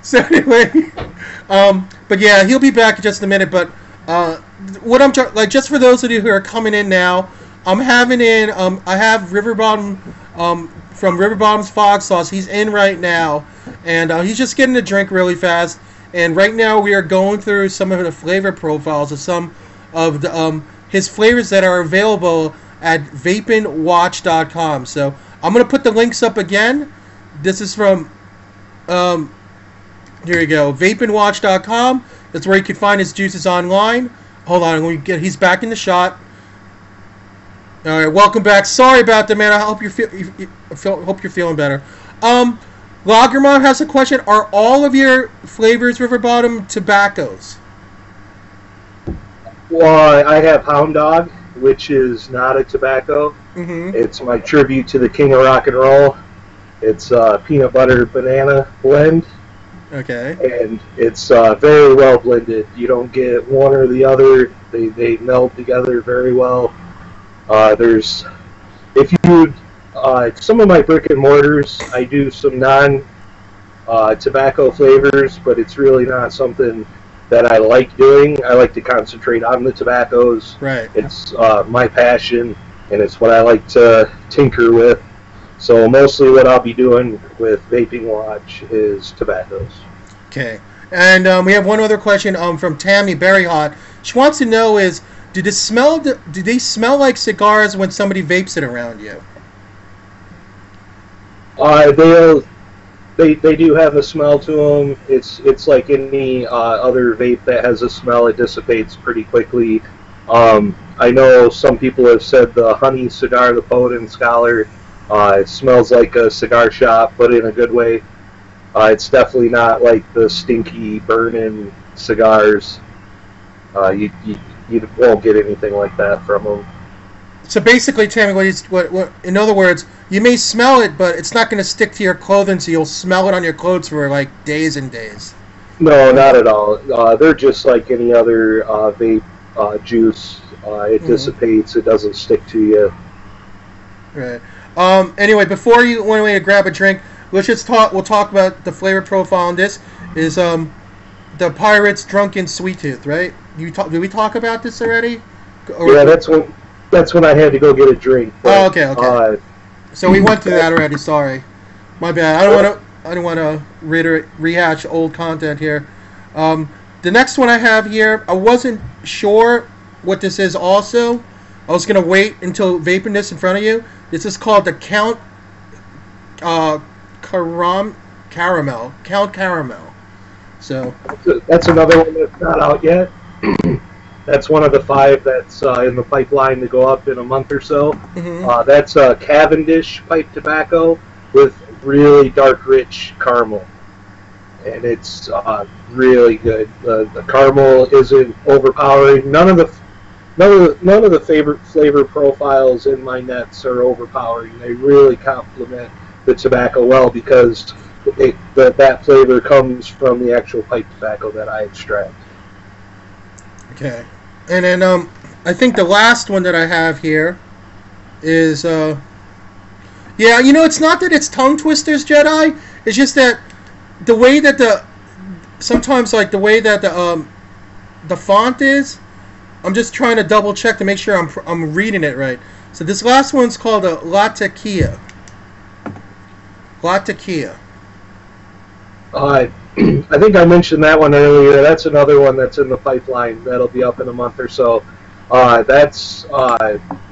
So anyway, but yeah, he'll be back in just a minute. But what I'm like, just for those of you who are coming in now, I'm having in I have Riverbottom from Riverbottom's Fog Sauce. He's in right now, and he's just getting a drink really fast. And right now we are going through some of the flavor profiles of some of the, his flavors that are available at vapinwatch.com. So I'm going to put the links up again. This is from, here you go, vapinwatch.com. That's where you can find his juices online. Hold on, he's back in the shot. All right, welcome back. Sorry about that, man. I hope hope you're feeling better. Lagermont has a question. Are all of your flavors Riverbottom tobaccos? Well, I have Hound Dog, which is not a tobacco. Mm-hmm. It's my tribute to the king of rock and roll. It's a peanut butter banana blend. Okay. And it's very well blended. You don't get one or the other. They meld together very well. Some of my brick and mortars, I do some non-tobacco flavors, but it's really not something that I like doing. I like to concentrate on the tobaccos. Right. It's my passion, and it's what I like to tinker with. So mostly what I'll be doing with Vaping Watch is tobaccos. Okay. And we have one other question from Tammy Berryhot. She wants to know is, do they smell like cigars when somebody vapes it around you? They do have a smell to them. It's like any other vape that has a smell. It dissipates pretty quickly. I know some people have said the honey cigar, the Poet and Scholar, it smells like a cigar shop, but in a good way. It's definitely not like the stinky, burning cigars. You won't get anything like that from them. So basically, Tammy, what in other words, you may smell it, but it's not going to stick to your clothing, so you'll smell it on your clothes for like days and days. No, not at all. They're just like any other vape juice. It dissipates. It doesn't stick to you. Right. Anyway, before you went away to grab a drink, we'll talk about the flavor profile on this. Is the Pirates Drunken Sweet Tooth, right? Did we talk about this already? Yeah, that's when I had to go get a drink. But, okay. So we went through that already. Sorry, my bad. I don't want to rehash old content here. the next one I have here, I wasn't sure what this is also. I was going to wait until vaping this in front of you. This is called the Count Caramel. Count Caramel. So that's another one that's not out yet. That's one of the 5 that's in the pipeline to go up in a month or so. Mm-hmm. That's Cavendish pipe tobacco with really dark, rich caramel, and it's really good. The caramel isn't overpowering. None of the favorite flavor profiles in my nets are overpowering. They really complement the tobacco well because that flavor comes from the actual pipe tobacco that I extract. Okay. And then I think the last one that I have here is yeah, you know, it's not that it's tongue twisters, Jedi. It's just that the way that sometimes like the way that the font is, I'm just trying to double check to make sure I'm reading it right. So this last one's called a Latakia. Latakia. I think I mentioned that one earlier. That's another one that's in the pipeline. That'll be up in a month or so. That's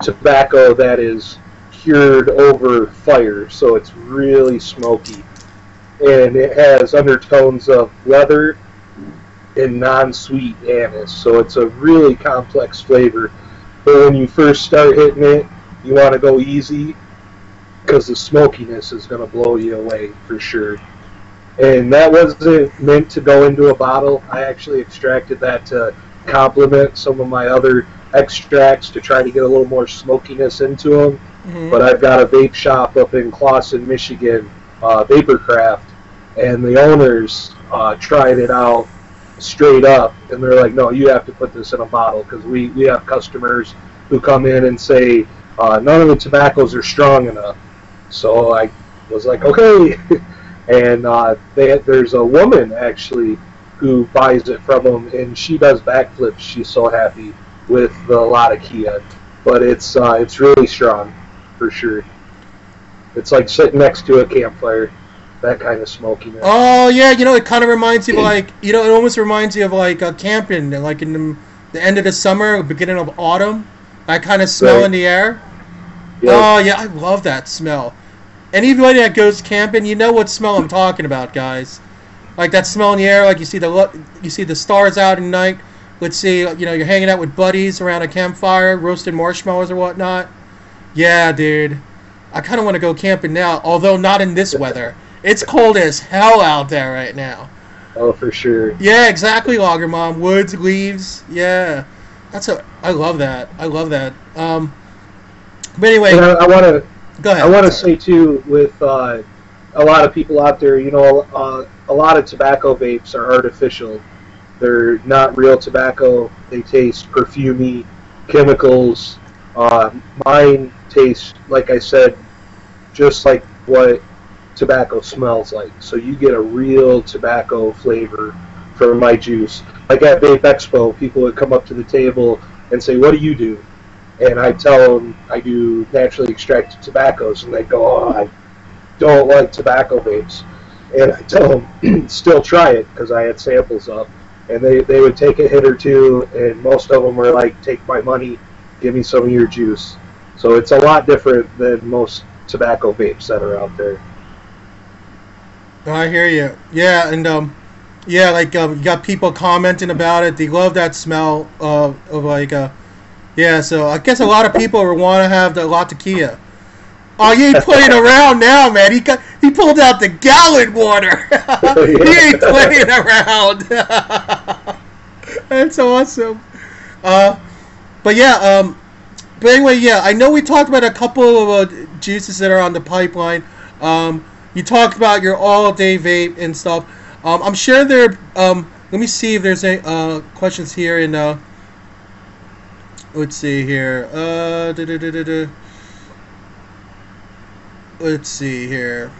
tobacco that is cured over fire, so it's really smoky. And it has undertones of leather and non-sweet anise, so it's a really complex flavor. But when you first start hitting it, you want to go easy because the smokiness is going to blow you away for sure. And that wasn't meant to go into a bottle. I actually extracted that to complement some of my other extracts to try to get a little more smokiness into them. Mm-hmm. But I've got a vape shop up in Clawson, Michigan, Vaporcraft, and the owners tried it out straight up, and they're like, no, you have to put this in a bottle because we have customers who come in and say, none of the tobaccos are strong enough. So I was like, okay. And there's a woman actually who buys it from them, and she does backflips. She's so happy with the Latakia, but it's really strong for sure. It's like sitting next to a campfire, that kind of smokiness. Oh yeah, you know, it kind of reminds you of like, you know, it almost reminds you of like camping, like in the end of the summer, beginning of autumn, that kind of smell in the air. Yep. Oh yeah, I love that smell. Anybody that goes camping, you know what smell I'm talking about, guys. Like that smell in the air, like you see the stars out at night. Let's see, you know, you're hanging out with buddies around a campfire, roasting marshmallows or whatnot. Yeah, dude. I kind of want to go camping now, although not in this weather. It's cold as hell out there right now. Oh, for sure. Yeah, exactly, Logger Mom. Woods, leaves. Yeah, I love that. I love that. But anyway, and I want to. Go ahead. I want to say too, with a lot of people out there, you know, a lot of tobacco vapes are artificial. They're not real tobacco. They taste perfumey, chemicals. Mine tastes, like I said, just like what tobacco smells like. So you get a real tobacco flavor from my juice. Like at Vape Expo, people would come up to the table and say, "What do you do?" And I tell them I do naturally extracted tobaccos, and they go, "Oh, I don't like tobacco vapes." And I tell them, still try it, because I had samples up. And they would take a hit or two, and most of them were like, "Take my money, give me some of your juice." So it's a lot different than most tobacco vapes that are out there. I hear you. Yeah, and yeah, like you got people commenting about it. They love that smell of like yeah. So I guess a lot of people want to have the Latakia. Oh, you ain't playing around now, man. He pulled out the gallon water. He ain't playing around. That's awesome. But yeah, but anyway, yeah, I know we talked about a couple of juices that are on the pipeline. You talked about your all-day vape and stuff. I'm sure there. Let me see if there's any questions here. In let's see here. Let's see here.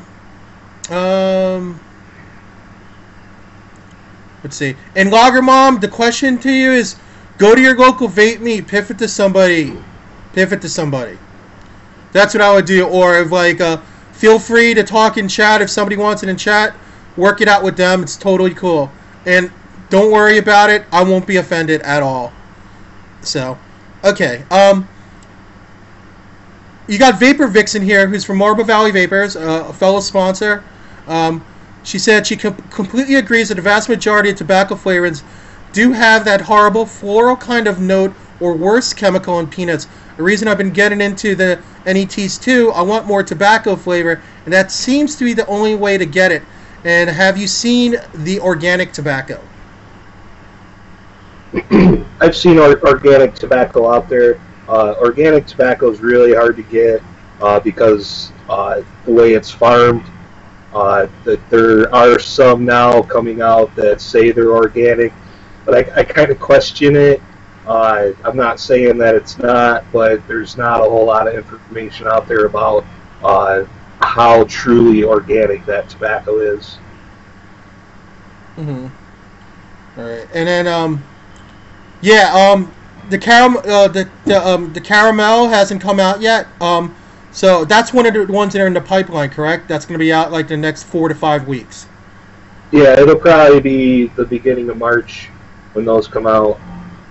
Let's see. And Logger Mom, the question to you is: go to your local vape meet, piff it to somebody. Piff it to somebody. That's what I would do. Or if like, feel free to talk in chat if somebody wants it in chat. Work it out with them. It's totally cool. And Don't worry about it. I won't be offended at all. So, okay. You got Vapor Vixen here, who's from Marble Valley Vapors, a fellow sponsor. She said she completely agrees that the vast majority of tobacco flavorings do have that horrible floral kind of note or worse chemical in peanuts. The reason I've been getting into the NETs too, I want more tobacco flavor, and that seems to be the only way to get it. And have you seen the organic tobacco? I've seen organic tobacco out there. Organic tobacco is really hard to get because the way it's farmed. That there are some now coming out that say they're organic, but I kind of question it. I'm not saying that it's not, but there's not a whole lot of information out there about how truly organic that tobacco is. Mm-hmm. All right, and then the caramel hasn't come out yet. So that's one of the ones that are in the pipeline, correct? That's going to be out like the next 4 to 5 weeks. Yeah, it'll probably be the beginning of March when those come out.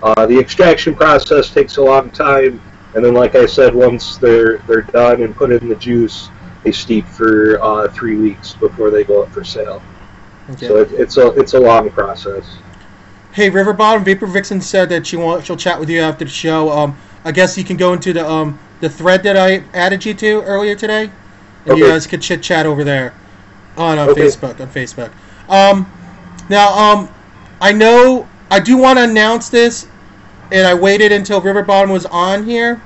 The extraction process takes a long time, and then, like I said, once they're done and put in the juice, they steep for 3 weeks before they go up for sale. Okay. So it's a long process. Hey, Riverbottom, Vapor Vixen said that she'll chat with you after the show. I guess you can go into the thread that I added you to earlier today, and okay. You guys could chit chat over there on okay. Facebook. Now, I know I do want to announce this, and I waited until Riverbottom was on here.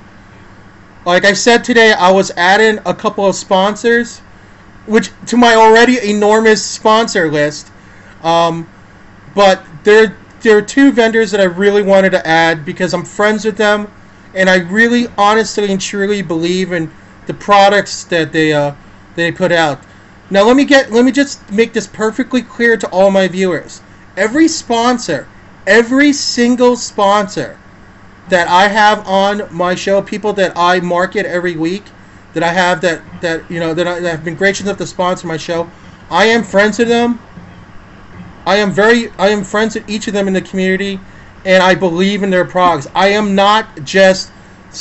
Like I said today, I was adding a couple of sponsors, which to my already enormous sponsor list. But there are 2 vendors that I really wanted to add because I'm friends with them, and I really, honestly, and truly believe in the products that they put out. Now, let me just make this perfectly clear to all my viewers. Every single sponsor that I have on my show, people that I market every week, that I have that have been gracious enough to sponsor my show, I am friends with them. I am friends with each of them in the community, and I believe in their products. I am not just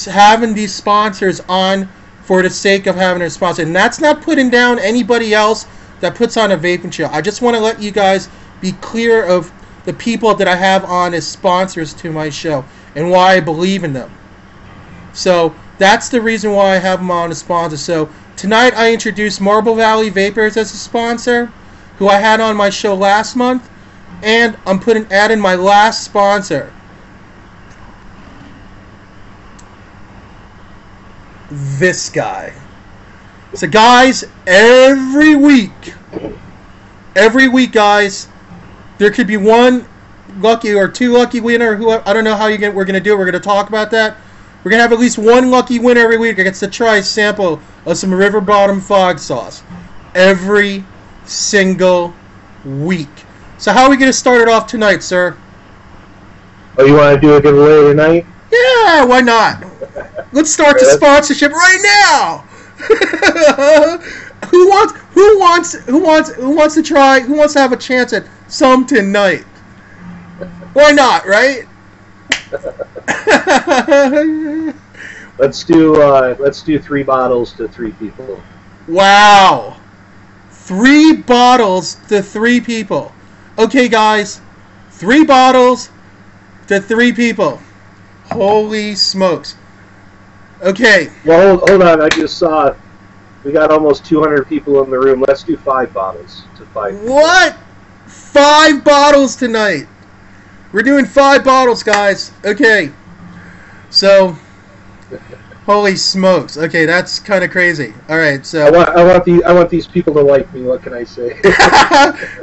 having these sponsors on for the sake of having a sponsor, and that's not putting down anybody else that puts on a vaping show. I just want to let you guys be clear of the people that I have on as sponsors to my show and why I believe in them. So that's the reason why I have them on as sponsors. So tonight I introduced Marble Valley Vapors as a sponsor, who I had on my show last month, and I'm adding my last sponsor, this guy. So guys, every week guys, there could be one lucky or 2 lucky winner. I don't know how we're gonna do it. We're gonna talk about that. We're gonna have at least one lucky winner every week that gets to try a sample of some Riverbottom fog sauce every single week. So how are we going to start it off tonight, sir? Oh, you want to do a giveaway tonight? Yeah, why not? Let's start the sponsorship right now. Who wants to have a chance at some tonight? Why not, right? Let's do 3 bottles to 3 people. Wow. 3 bottles to 3 people. Okay, guys. 3 bottles to 3 people. Holy smokes. Okay. Well, hold on. I just saw we got almost 200 people in the room. Let's do 5 bottles to 5 people. What? 5 bottles tonight. We're doing 5 bottles, guys. Okay. So, holy smokes. Okay, that's kind of crazy. All right, so I want these people to like me. What can I say?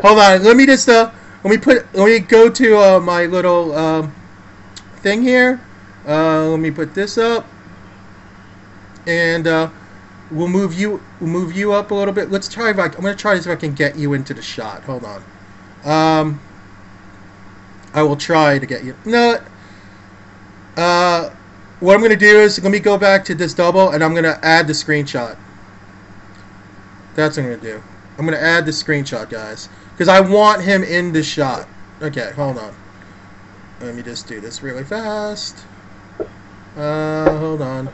Hold on. Let me go to my little thing here. Let me put this up, and we'll move you up a little bit. Let's try. I'm going to try to see if I can get you into the shot. Hold on. I will try to get you. No. What I'm going to do is, let me go back to this double, and I'm going to add the screenshot. That's what I'm going to do. I'm going to add the screenshot, guys, because I want him in the shot. Okay, hold on. Let me just do this really fast. Hold on.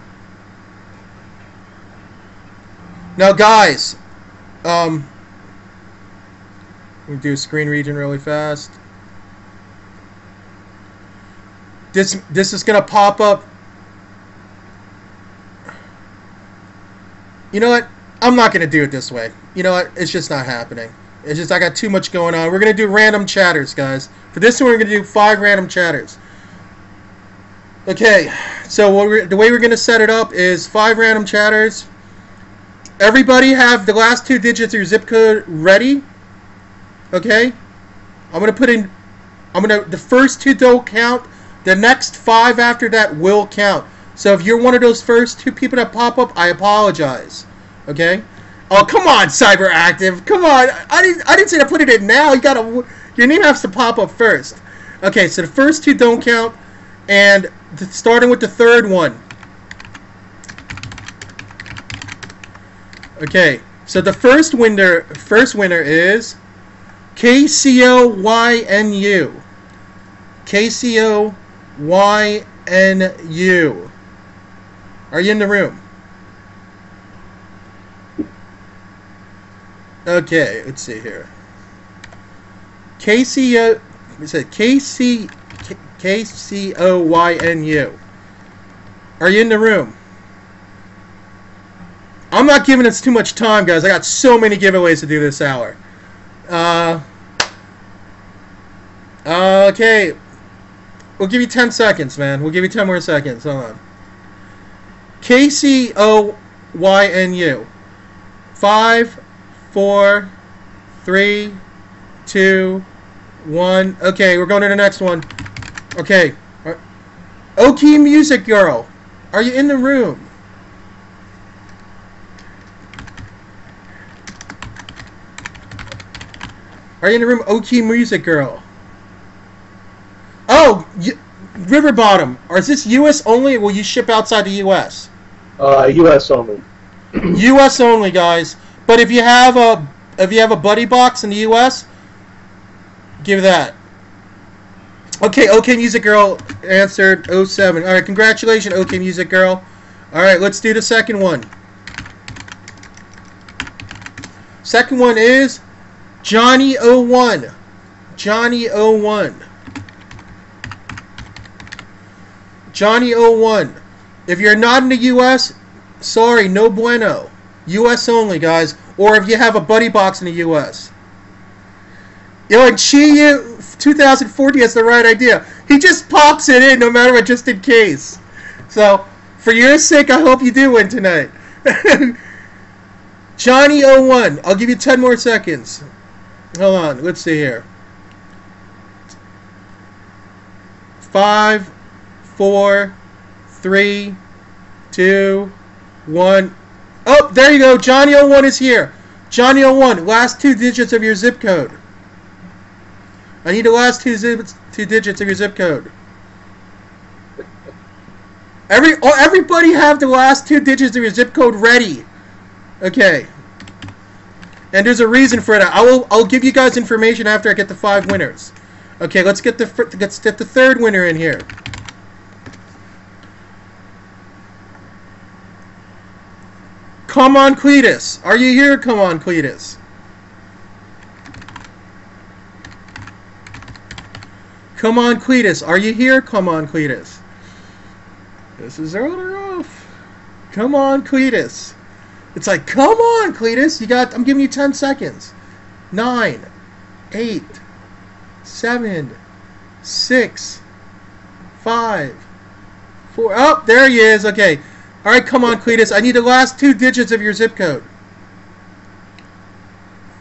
Now, guys, let me do a screen region really fast. This is gonna pop up. You know what? I'm not gonna do it this way. You know what? It's just not happening. It's just I got too much going on. We're gonna do random chatters, guys. For this one, we're gonna do 5 random chatters. Okay, so the way we're gonna set it up is 5 random chatters. Everybody have the last 2 digits of your zip code ready. Okay, I'm gonna put in. The first 2 don't count. The next 5 after that will count. So if you're one of those first 2 people that pop up, I apologize. Okay. Oh, come on, Cyberactive. Come on. I didn't say to put it in now. Your name has to pop up first. Okay, so the first 2 don't count, and starting with the third one. Okay, so the first winner is KCOYNU. KCOYNU. Are you in the room? Okay, let's see here. KCOYNU. Are you in the room? I'm not giving us too much time, guys. I got so many giveaways to do this hour. Okay. We'll give you 10 seconds, man. We'll give you 10 more seconds. Hold on. KCOYNU. 5, 4, 3, 2, 1. Okay, we're going to the next one. Okay. OK Music Girl. Are you in the room? Are you in the room, OK Music Girl? Oh, Riverbottom. Is this U.S. only, or will you ship outside the U.S.? U.S. only. U.S. only, guys. But if you have a buddy box in the U.S., give that. Okay, OK Music Girl answered 07. All right, congratulations, OK Music Girl. All right, let's do the second one. Second one is Johnny01. Johnny01. Johnny01. If you're not in the U.S., sorry, no bueno. U.S. only, guys. Or if you have a buddy box in the U.S. Yo, and Chi 2040 has the right idea. He just pops it in no matter what, just in case. So, for your sake, I hope you do win tonight. Johnny01. I'll give you 10 more seconds. Hold on. Let's see here. 5, 4, 3, 2, 1. Oh, there you go. Johnny01 is here. Johnny01, last 2 digits of your zip code. I need the last 2 digits of your zip code. Everybody have the last 2 digits of your zip code ready. Okay. And there's a reason for that. I'll give you guys information after I get the 5 winners. Okay, let's get the third winner in here. Come on, Cletus. Are you here? Come on, Cletus. Come on, Cletus. Are you here? Come on, Cletus. This is earlier off. Come on, Cletus. It's like, come on, Cletus. I'm giving you 10 seconds. 9, 8, 7, 6, 5, 4. Oh, there he is. Okay. All right, come on, Cletus. I need the last 2 digits of your zip code.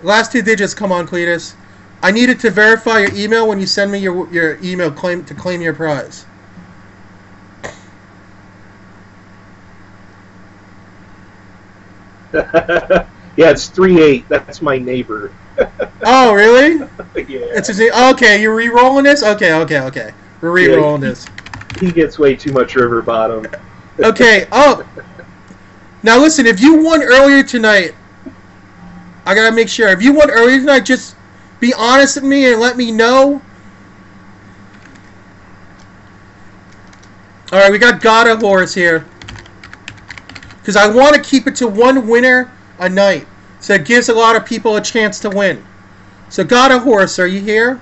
Last 2 digits. Come on, Cletus. I need it to verify your email when you send me your email to claim your prize. Yeah, it's 38. That's my neighbor. Oh, really? Yeah. Okay, you're re-rolling this? Okay. We're re-rolling this. He gets way too much Riverbottom. Okay, oh. Now listen, if you won earlier tonight, I gotta make sure. If you won earlier tonight, just be honest with me and let me know. All right, we got Gotta Horse here. Because I want to keep it to one winner a night. So it gives a lot of people a chance to win. So Gotta Horse, are you here?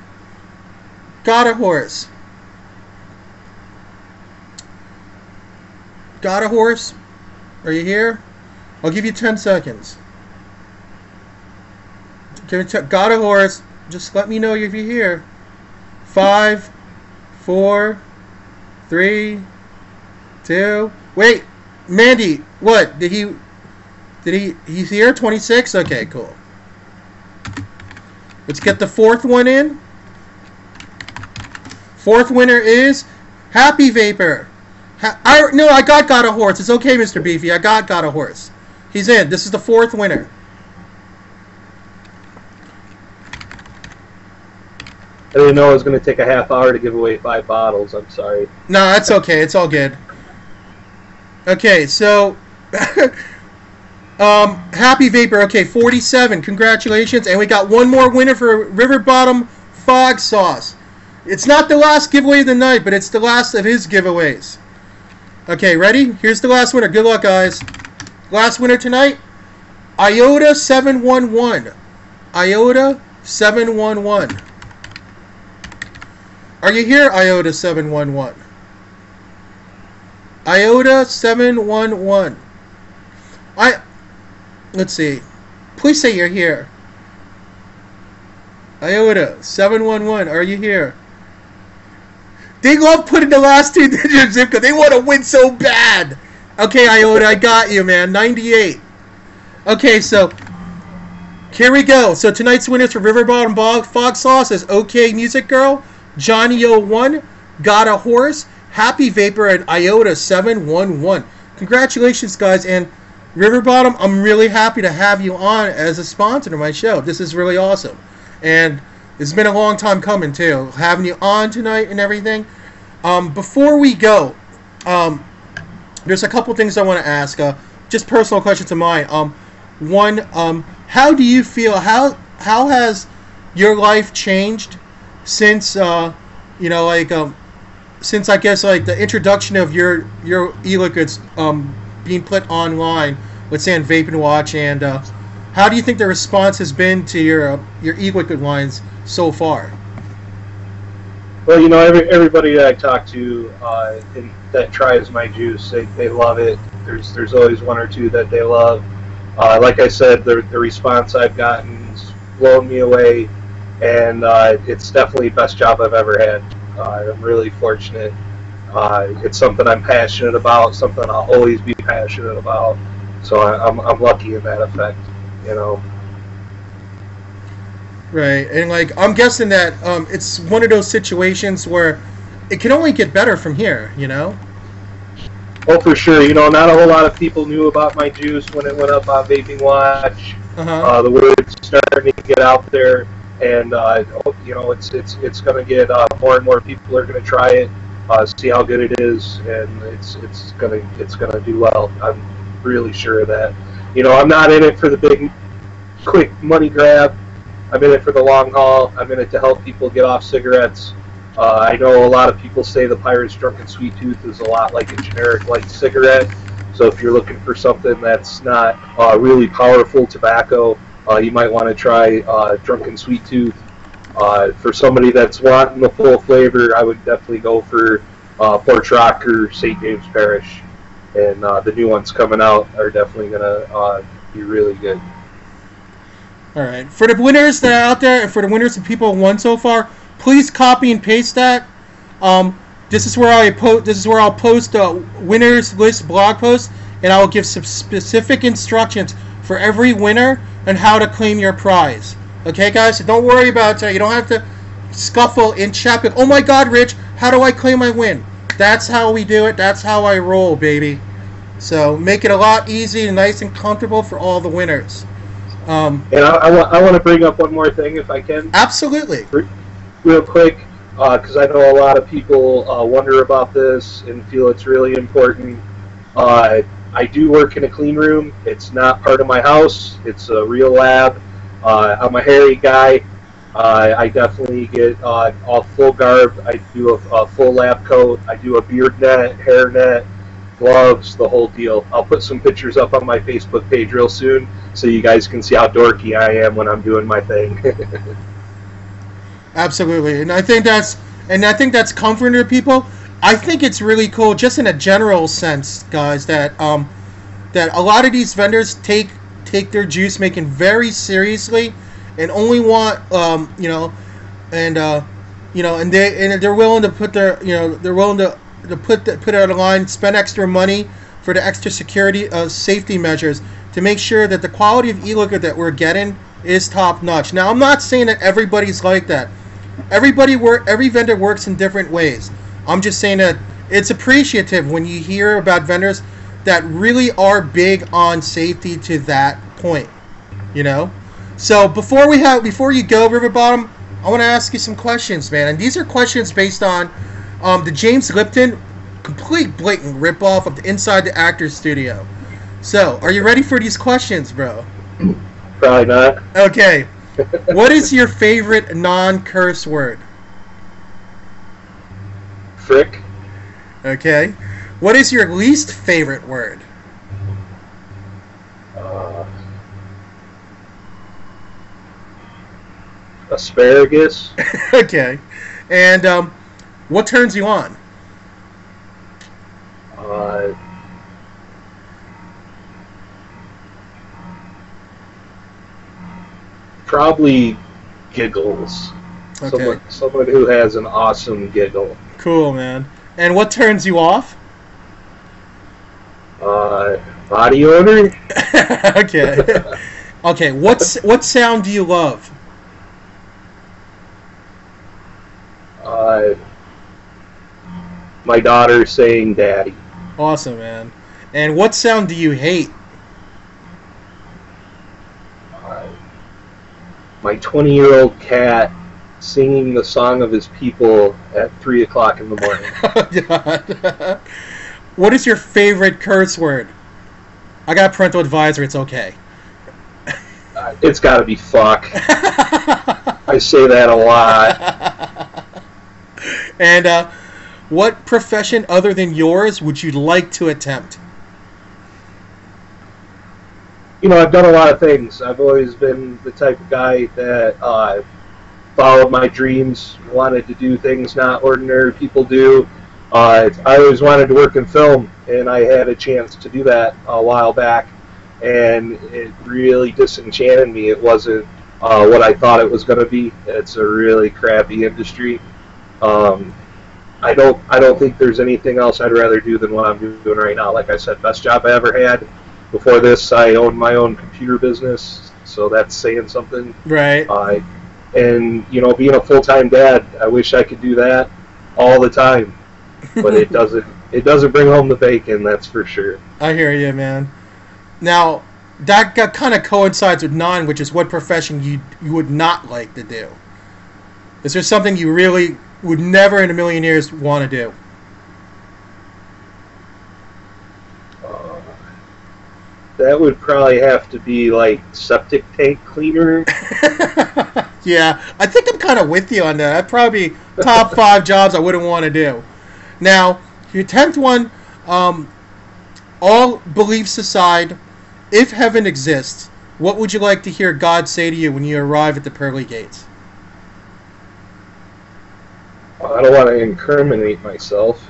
Gotta Horse. Gotta Horse, are you here? I'll give you 10 seconds. Gotta Horse, just let me know if you're here. 5, 4, 3, 2. Wait, Mandy, what? He's here? 26? Okay, cool. Let's get the fourth one in. Fourth winner is Happy Vaper. No, I got a horse. It's okay, Mr. Beefy. I got a horse. He's in. This is the fourth winner. I didn't know it was going to take a half hour to give away 5 bottles. I'm sorry. No, that's okay. It's all good. Okay, so Happy Vaper. Okay, 47. Congratulations. And we got one more winner for Riverbottom Fog Sauce. It's not the last giveaway of the night, but it's the last of his giveaways. Okay, ready? Here's the last winner. Good luck, guys. Last winner tonight, Iota 711. Iota 711. Are you here, Iota 711? Iota 711. Let's see. Please say you're here. Iota 711. Are you here? They love putting the last 2 digits in zip code. They want to win so bad. Okay, Iota, I got you, man. 98. Okay, so here we go. So tonight's winners for Riverbottom Fog Sauce is OK Music Girl, Johnny01, Got a Horse, Happy Vaper, and Iota 711. Congratulations, guys. And Riverbottom, I'm really happy to have you on as a sponsor to my show. This is really awesome. And it's been a long time coming, too, having you on tonight and everything. Before we go, there's a couple things I want to ask. Just personal questions of mine. One, how do you feel? How has your life changed since since I guess like the introduction of your e-liquids being put online, let's say on Vape and Watch, and how do you think the response has been to your e-liquid lines so far? Well, everybody that I talk to that tries my juice, they love it. There's always one or two that they love. Like I said, the response I've gotten blown me away, and it's definitely the best job I've ever had. I'm really fortunate. It's something I'm passionate about, something I'll always be passionate about. So I'm lucky in that effect, Right, and like I'm guessing that it's one of those situations where it can only get better from here, Oh, for sure. Not a whole lot of people knew about my juice when it went up on Vaping Watch. The word's starting to get out there, and it's going to get more and more people are going to try it, see how good it is, and it's going to do well. I'm really sure of that. I'm not in it for the big, quick money grab. I'm in it for the long haul. I'm in it to help people get off cigarettes. I know a lot of people say the Pirate's Drunken Sweet Tooth is a lot like a generic light cigarette. So if you're looking for something that's not really powerful tobacco, you might want to try Drunken Sweet Tooth. For somebody that's wanting the full flavor, I would definitely go for Porch Rock or St. James Parish. And the new ones coming out are definitely going to be really good. All right. For the winners that are out there, and for the winners of people who won so far, please copy and paste that. This is where I'll post the winners list blog post, and I will give some specific instructions for every winner and how to claim your prize. Okay, guys? So don't worry about it. You don't have to scuffle in chat. Oh my God, Rich! How do I claim my win? That's how we do it. That's how I roll, baby. So make it a lot easy and nice and comfortable for all the winners. And I want to bring up one more thing, if I can. Absolutely. Real quick, because I know a lot of people wonder about this and feel it's really important. I do work in a clean room. It's not part of my house. It's a real lab. I'm a hairy guy. I definitely get a full garb. I do a full lab coat. I do a beard net, hair net, gloves, the whole deal. I'll put some pictures up on my Facebook page real soon so you guys can see how dorky I am when I'm doing my thing. Absolutely, and I think that's comforting to people. I think it's really cool, just in a general sense, guys, that that a lot of these vendors take their juice making very seriously, and only want and they're willing to put their they're willing to put it on the line, spend extra money for the extra security safety measures to make sure that the quality of e-liquid that we're getting is top notch. Now, I'm not saying that everybody's like that. Every vendor works in different ways. I'm just saying that it's appreciative when you hear about vendors that really are big on safety to that point. So before you go, Riverbottom, I want to ask you some questions, man. And these are questions based on the James Lipton complete blatant ripoff of the Inside the Actors Studio. So, are you ready for these questions, bro? Probably not. Okay. What is your favorite non-curse word? Frick. Okay. What is your least favorite word? Asparagus. Okay. And what turns you on? Probably giggles. Okay. Someone who has an awesome giggle. Cool, man. And what turns you off? Body odor. Okay. Okay. What sound do you love? My daughter saying "daddy." Awesome, man. And what sound do you hate? My 20-year-old cat singing the song of his people at 3 o'clock in the morning. Oh, God. What is your favorite curse word? I got parental advisory. It's okay. It's got to be fuck. I say that a lot. And what profession other than yours would you like to attempt? I've done a lot of things. I've always been the type of guy that followed my dreams, wanted to do things not ordinary people do. I always wanted to work in film, and I had a chance to do that a while back, and it really disenchanted me. It wasn't what I thought it was going to be. It's a really crappy industry. I don't think there's anything else I'd rather do than what I'm doing right now. Like I said, best job I ever had. Before this, I owned my own computer business, so that's saying something. Right. And being a full-time dad, I wish I could do that all the time, but it doesn't. It doesn't bring home the bacon, that's for sure. I hear you, man. Now, that kind of coincides with 9, which is what profession you would not like to do. Is there something you really would never in a million years want to do? That would probably have to be like septic tank cleaner. Yeah, I think I'm kind of with you on that. That'd probably be top 5 jobs I wouldn't want to do. Now, your 10th one, all beliefs aside, if heaven exists, what would you like to hear God say to you when you arrive at the pearly gates? I don't want to incriminate myself.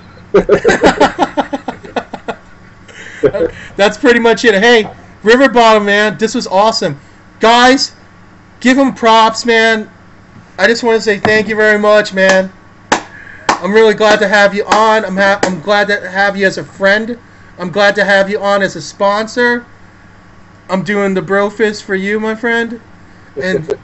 That's pretty much it. Hey, Riverbottom, man, this was awesome. Guys, give him props, man. I just want to say thank you very much, man. I'm really glad to have you on. I'm glad to have you as a friend. I'm glad to have you on as a sponsor. I'm doing the bro fist for you, my friend. And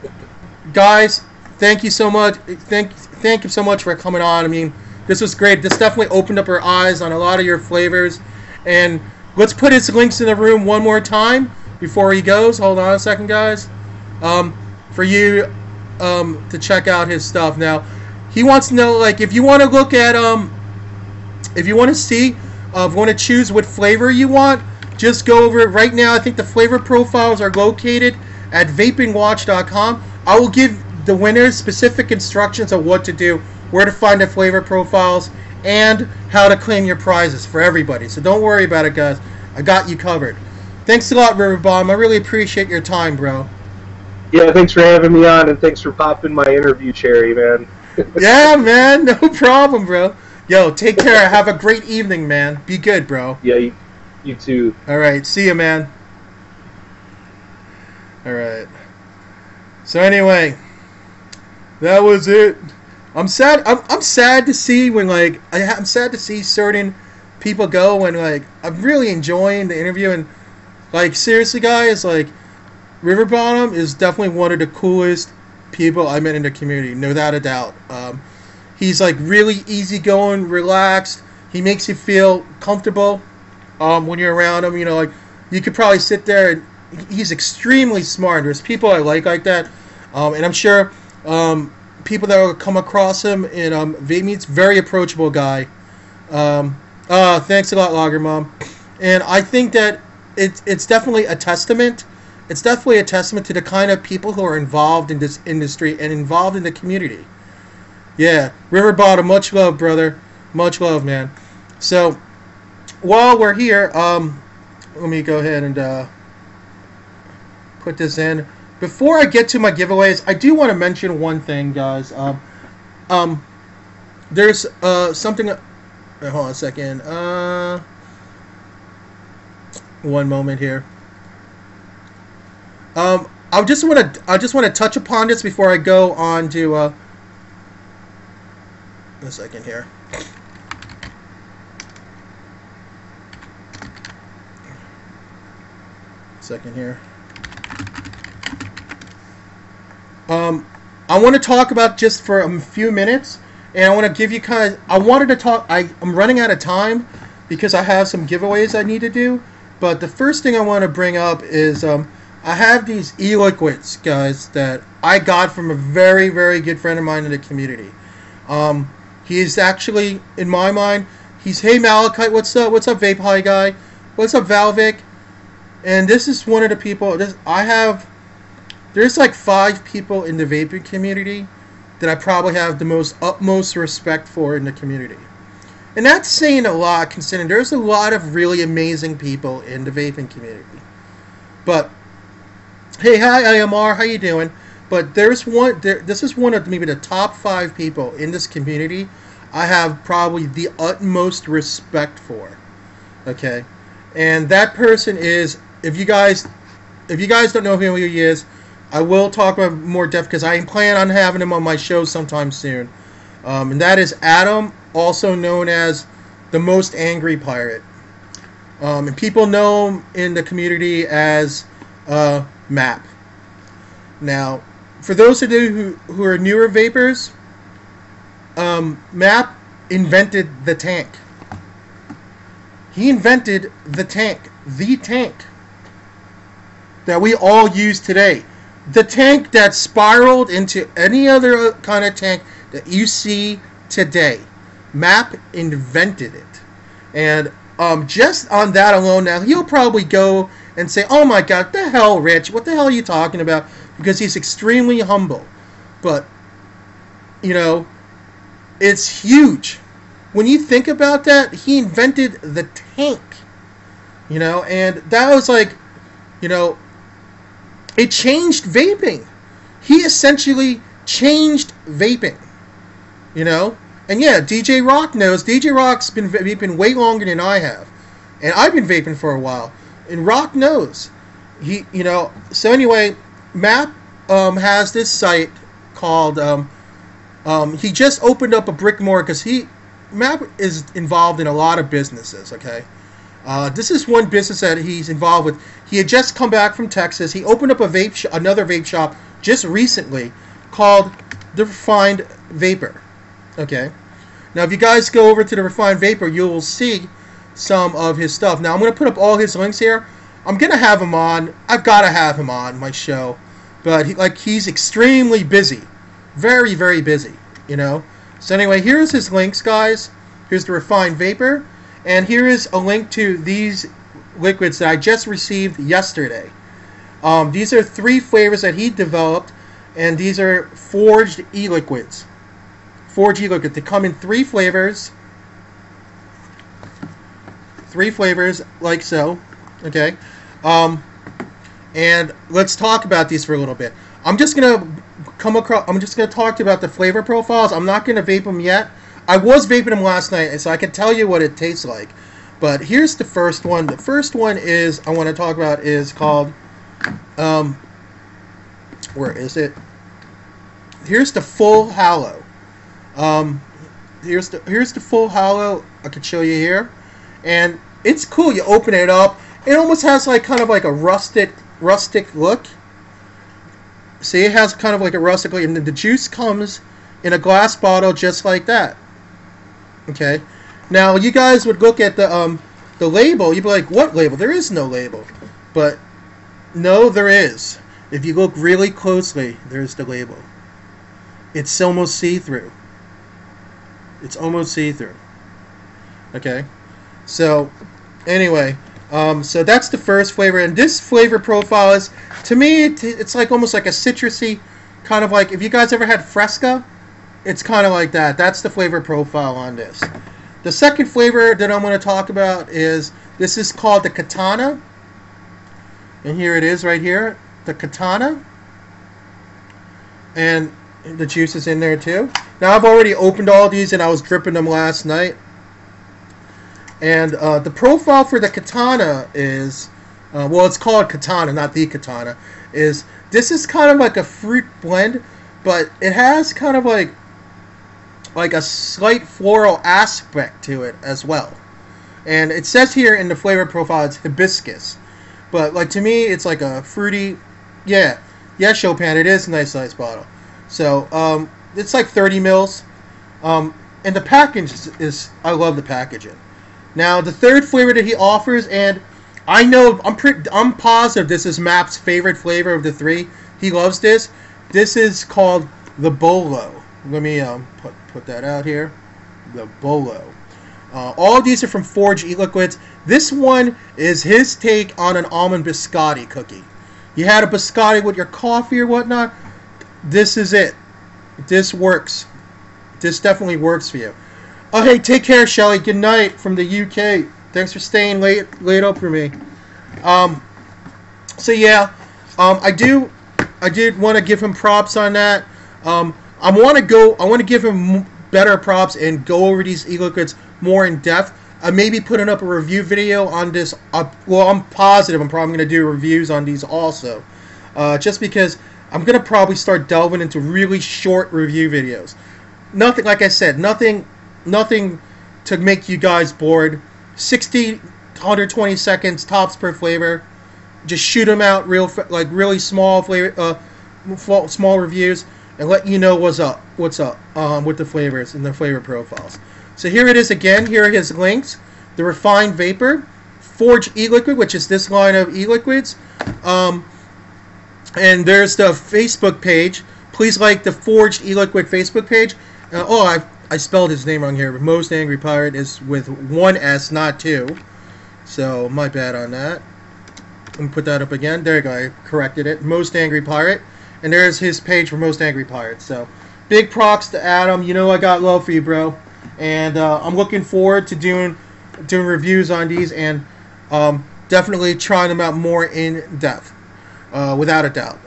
guys, thank you so much. Thank you so much for coming on. I mean, this was great. This definitely opened up our eyes on a lot of your flavors. And let's put his links in the room one more time before he goes. Hold on a second, guys. For you to check out his stuff. Now, he wants to know, like, if you want to look at, if you want to see, want to choose what flavor you want, just go over it right now. I think the flavor profiles are located at vapingwatch.com. I will give the winners specific instructions on what to do, where to find the flavor profiles, and how to claim your prizes for everybody. So don't worry about it, guys. I got you covered. Thanks a lot, Riverbottom. I really appreciate your time, bro. Yeah, thanks for having me on, and thanks for popping my interview cherry, man. Yeah, man. No problem, bro. Yo, take care. Have a great evening, man. Be good, bro. Yeah, you too. All right. See you, man. All right. So anyway, that was it. I'm sad. I'm sad to see when I'm sad to see certain people go when I'm really enjoying the interview and seriously, guys, Riverbottom is definitely one of the coolest people I met in the community, no doubt a doubt. He's really easygoing, relaxed. He makes you feel comfortable when you're around him. You could probably sit there and he's extremely smart. There's people I like that, and I'm sure people that will come across him in Vape Meets, very approachable guy. Thanks a lot, Lager Mom. And I think that it's definitely a testament. It's definitely a testament to the kind of people who are involved in this industry and involved in the community. Yeah, Riverbottom, much love, brother. Much love, man. So, while we're here, let me go ahead and put this in. Before I get to my giveaways, I do want to mention one thing, guys. There's something. Hold on a second. One moment here. I just want to touch upon this before I go on to a second here. I want to talk about just for a few minutes, and I want to give you I wanted to talk. I'm running out of time because I have some giveaways I need to do. But the first thing I want to bring up is I have these e-liquids, guys, that I got from a very, very good friend of mine in the community. He's actually, in my mind, hey Malachite, what's up? What's up, Vape High Guy? What's up, Valvic? And this is one of the people. There's 5 people in the vaping community that I probably have the utmost respect for in the community. And that's saying a lot, considering there's a lot of really amazing people in the vaping community. But hey, hi IMR, how you doing? But this is one of maybe the top 5 people in this community I have probably the utmost respect for. Okay, and that person is, if you guys don't know who he is, I will talk about more depth because I plan on having him on my show sometime soon. And that is Adam, also known as the Most Angry Pirate. And people know him in the community as Map. Now, for those of you who are newer vapors, Map invented the tank. He invented the tank that we all use today. The tank that spiraled into any other kind of tank that you see today. Map invented it. And just on that alone, now he'll probably go and say, oh my god, the hell, Rich, what the hell are you talking about? Because he's extremely humble. But, it's huge. When you think about that, he invented the tank. And that was it changed vaping. He essentially changed vaping. And yeah, DJ Rock knows. DJ Rock's been vaping way longer than I have. And I've been vaping for a while. And Rock knows. So anyway, Map has this site called, he just opened up a brick and mortar because Map is involved in a lot of businesses, okay? This is one business that he's involved with. He had just come back from Texas. He opened up another vape shop just recently called the Refined Vaper. Okay. Now, if you guys go over to the Refined Vaper, you will see some of his stuff. Now, I'm going to put up all his links here. I'm going to have him on. I've got to have him on my show. But he's extremely busy. Very, very busy, So anyway, here's his links, guys. Here's the Refined Vaper. And here is a link to these liquids that I just received yesterday. These are 3 flavors that he developed. and these are Forged Eliquids. Forged Eliquid. They come in 3 flavors. 3 flavors, like so. Okay. And let's talk about these for a little bit. I'm just gonna talk about the flavor profiles. I'm not gonna vape them yet. I was vaping them last night, so I can tell you what it tastes like. But here's the first one. The first one is I want to talk about is called where is it? Here's the full hollow. Here's the full hollow. I can show you here, and it's cool. You open it up. It almost has like kind of like a rustic look. See, it has kind of like a rustic look, and the juice comes in a glass bottle just like that. Okay. Now you guys would look at the label. You'd be like, "What label?" There is no label, but no, there is. If you look really closely, there's the label. It's almost see-through. It's almost see-through. Okay. So, anyway, so that's the first flavor, and this flavor profile is, to me, it's like almost like a citrusy, kind of like, if you guys ever had Fresca, it's kind of like that. That's the flavor profile on this. The second flavor that I'm going to talk about is, this is called the Katana, and here it is right here, the Katana, and the juice is in there too. Now I've already opened all these, and I was dripping them last night. And the profile for the Katana is, well, it's called Katana, not the Katana. This is kind of like a fruit blend, but it has kind of like a slight floral aspect to it as well. And it says here in the flavor profile it's hibiscus, but like to me it's like a fruity. Yeah, Chopin. It is a nice bottle. So it's like 30 mils. And the package is I love the packaging. Now the third flavor that he offers, and I know I'm positive this is Map's favorite flavor of the 3. He loves this. This is called the Bolo. Let me put that out here. The Bolo. All of these are from Forged Eliquids. This one is his take on an almond biscotti cookie. You had a biscotti with your coffee or whatnot. This is it. This works. This definitely works for you. Oh, hey, take care, Shelly. Good night from the UK. Thanks for staying late up for me. So yeah, I did want to give him props on that. I want to give him better props and go over these e-liquids more in depth. Maybe putting up a review video on this. Well, I'm positive I'm probably going to do reviews on these also. Just because I'm going to probably start delving into really short review videos. Nothing, like I said, nothing to make you guys bored. 60 to 120 seconds tops per flavor. Just shoot them out really small flavor, small reviews, and let you know what's up with the flavors and the flavor profiles. So here it is again. Here are his links. The Refined Vaper, Forged Eliquid, which is this line of e-liquids, and there's the Facebook page. Please like the Forged Eliquid Facebook page. I spelled his name wrong here. Most Angry Pirate is with 1 S, not 2. So, my bad on that. Let me put that up again. There you go. I corrected it. Most Angry Pirate. And there's his page for Most Angry Pirate. So, big props to Adam. You know I got love for you, bro. And I'm looking forward to doing reviews on these and definitely trying them out more in depth. Without a doubt.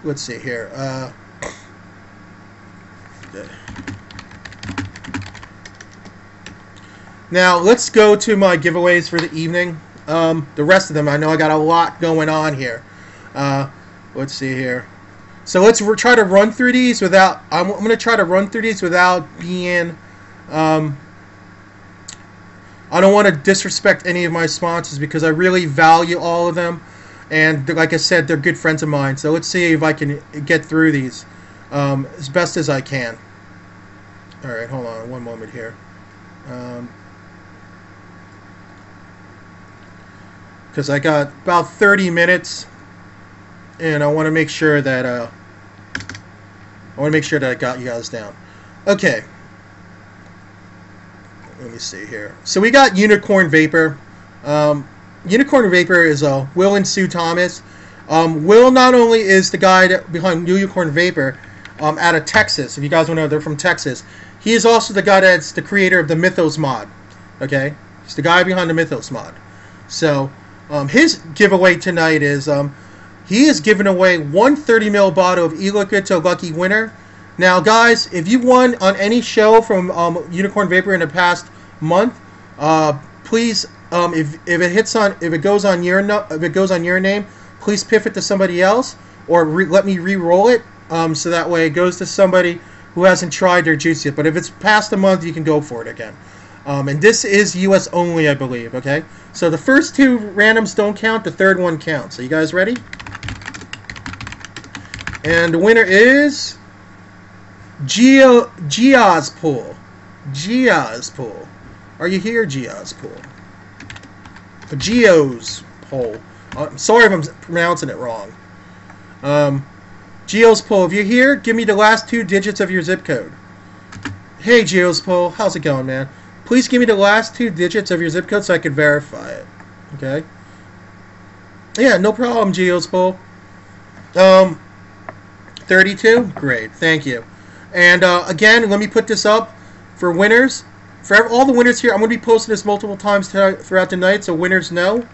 Let's see here. Now, let's go to my giveaways for the evening. The rest of them, I know I got a lot going on here. Let's see here. So let's try to run through these without... I'm going to try to run through these without being... I don't want to disrespect any of my sponsors because I really value all of them. And like I said, they're good friends of mine. So let's see if I can get through these as best as I can. Alright, hold on one moment here. Because I got about 30 minutes, and I want to make sure that I got you guys down. Okay. Let me see here. So we got Unicorn Vaper. Unicorn Vaper is Will and Sue Thomas. Will not only is the guy behind Unicorn Vapor out of Texas. If you guys want to know, they're from Texas. He is also the guy that's the creator of the Mythos mod. Okay? He's the guy behind the Mythos mod. So, his giveaway tonight is he is giving away 130 ml bottle of e-liquid to a lucky winner. Now, guys, if you won on any show from Unicorn Vapor in the past month, please, if it goes on your name, please piff it to somebody else, or let me re-roll it, so that way it goes to somebody who hasn't tried their juice yet. But if it's past a month, you can go for it again. And this is U.S. only, I believe. Okay, so the first two randoms don't count. The third one counts. Are you guys ready? And the winner is Gia's Pool. Gia's Pool. Are you here, Gia's Pool? Geo's Pool. I'm sorry if I'm pronouncing it wrong. Geo's Pool, if you're here, give me the last 2 digits of your zip code. Hey, Geo's Pool, how's it going, man? Please give me the last 2 digits of your zip code so I can verify it. Okay? Yeah, no problem, Geo's Pool. 32? Great, thank you. And again, let me put this up for winners. For all the winners here, I'm going to be posting this multiple times throughout the night, so winners know.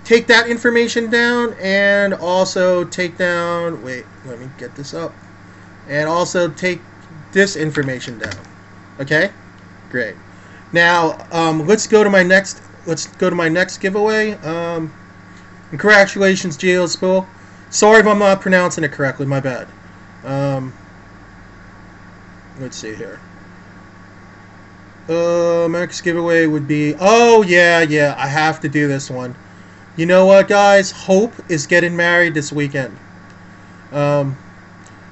Take that information down, and also take down, wait, let me get this up, and also take this information down. Okay, great. Now let's go to my next giveaway. And congratulations, Geo's Pool. Sorry if I'm not pronouncing it correctly, my bad. Let's see here. My next giveaway would be, oh yeah, I have to do this one. You know what, guys? Hope is getting married this weekend. I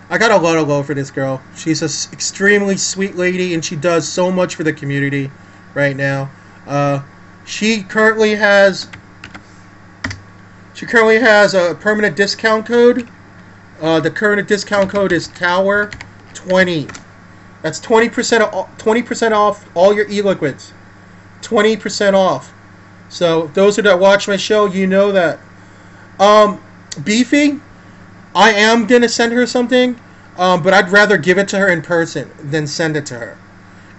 got a lot of love for this girl. She's an extremely sweet lady, and she does so much for the community right now. She currently has a permanent discount code. The current discount code is Tower20. That's 20% off all your e-liquids. 20% off. So those that watch my show, you know that. Beefy, I am gonna send her something, but I'd rather give it to her in person than send it to her,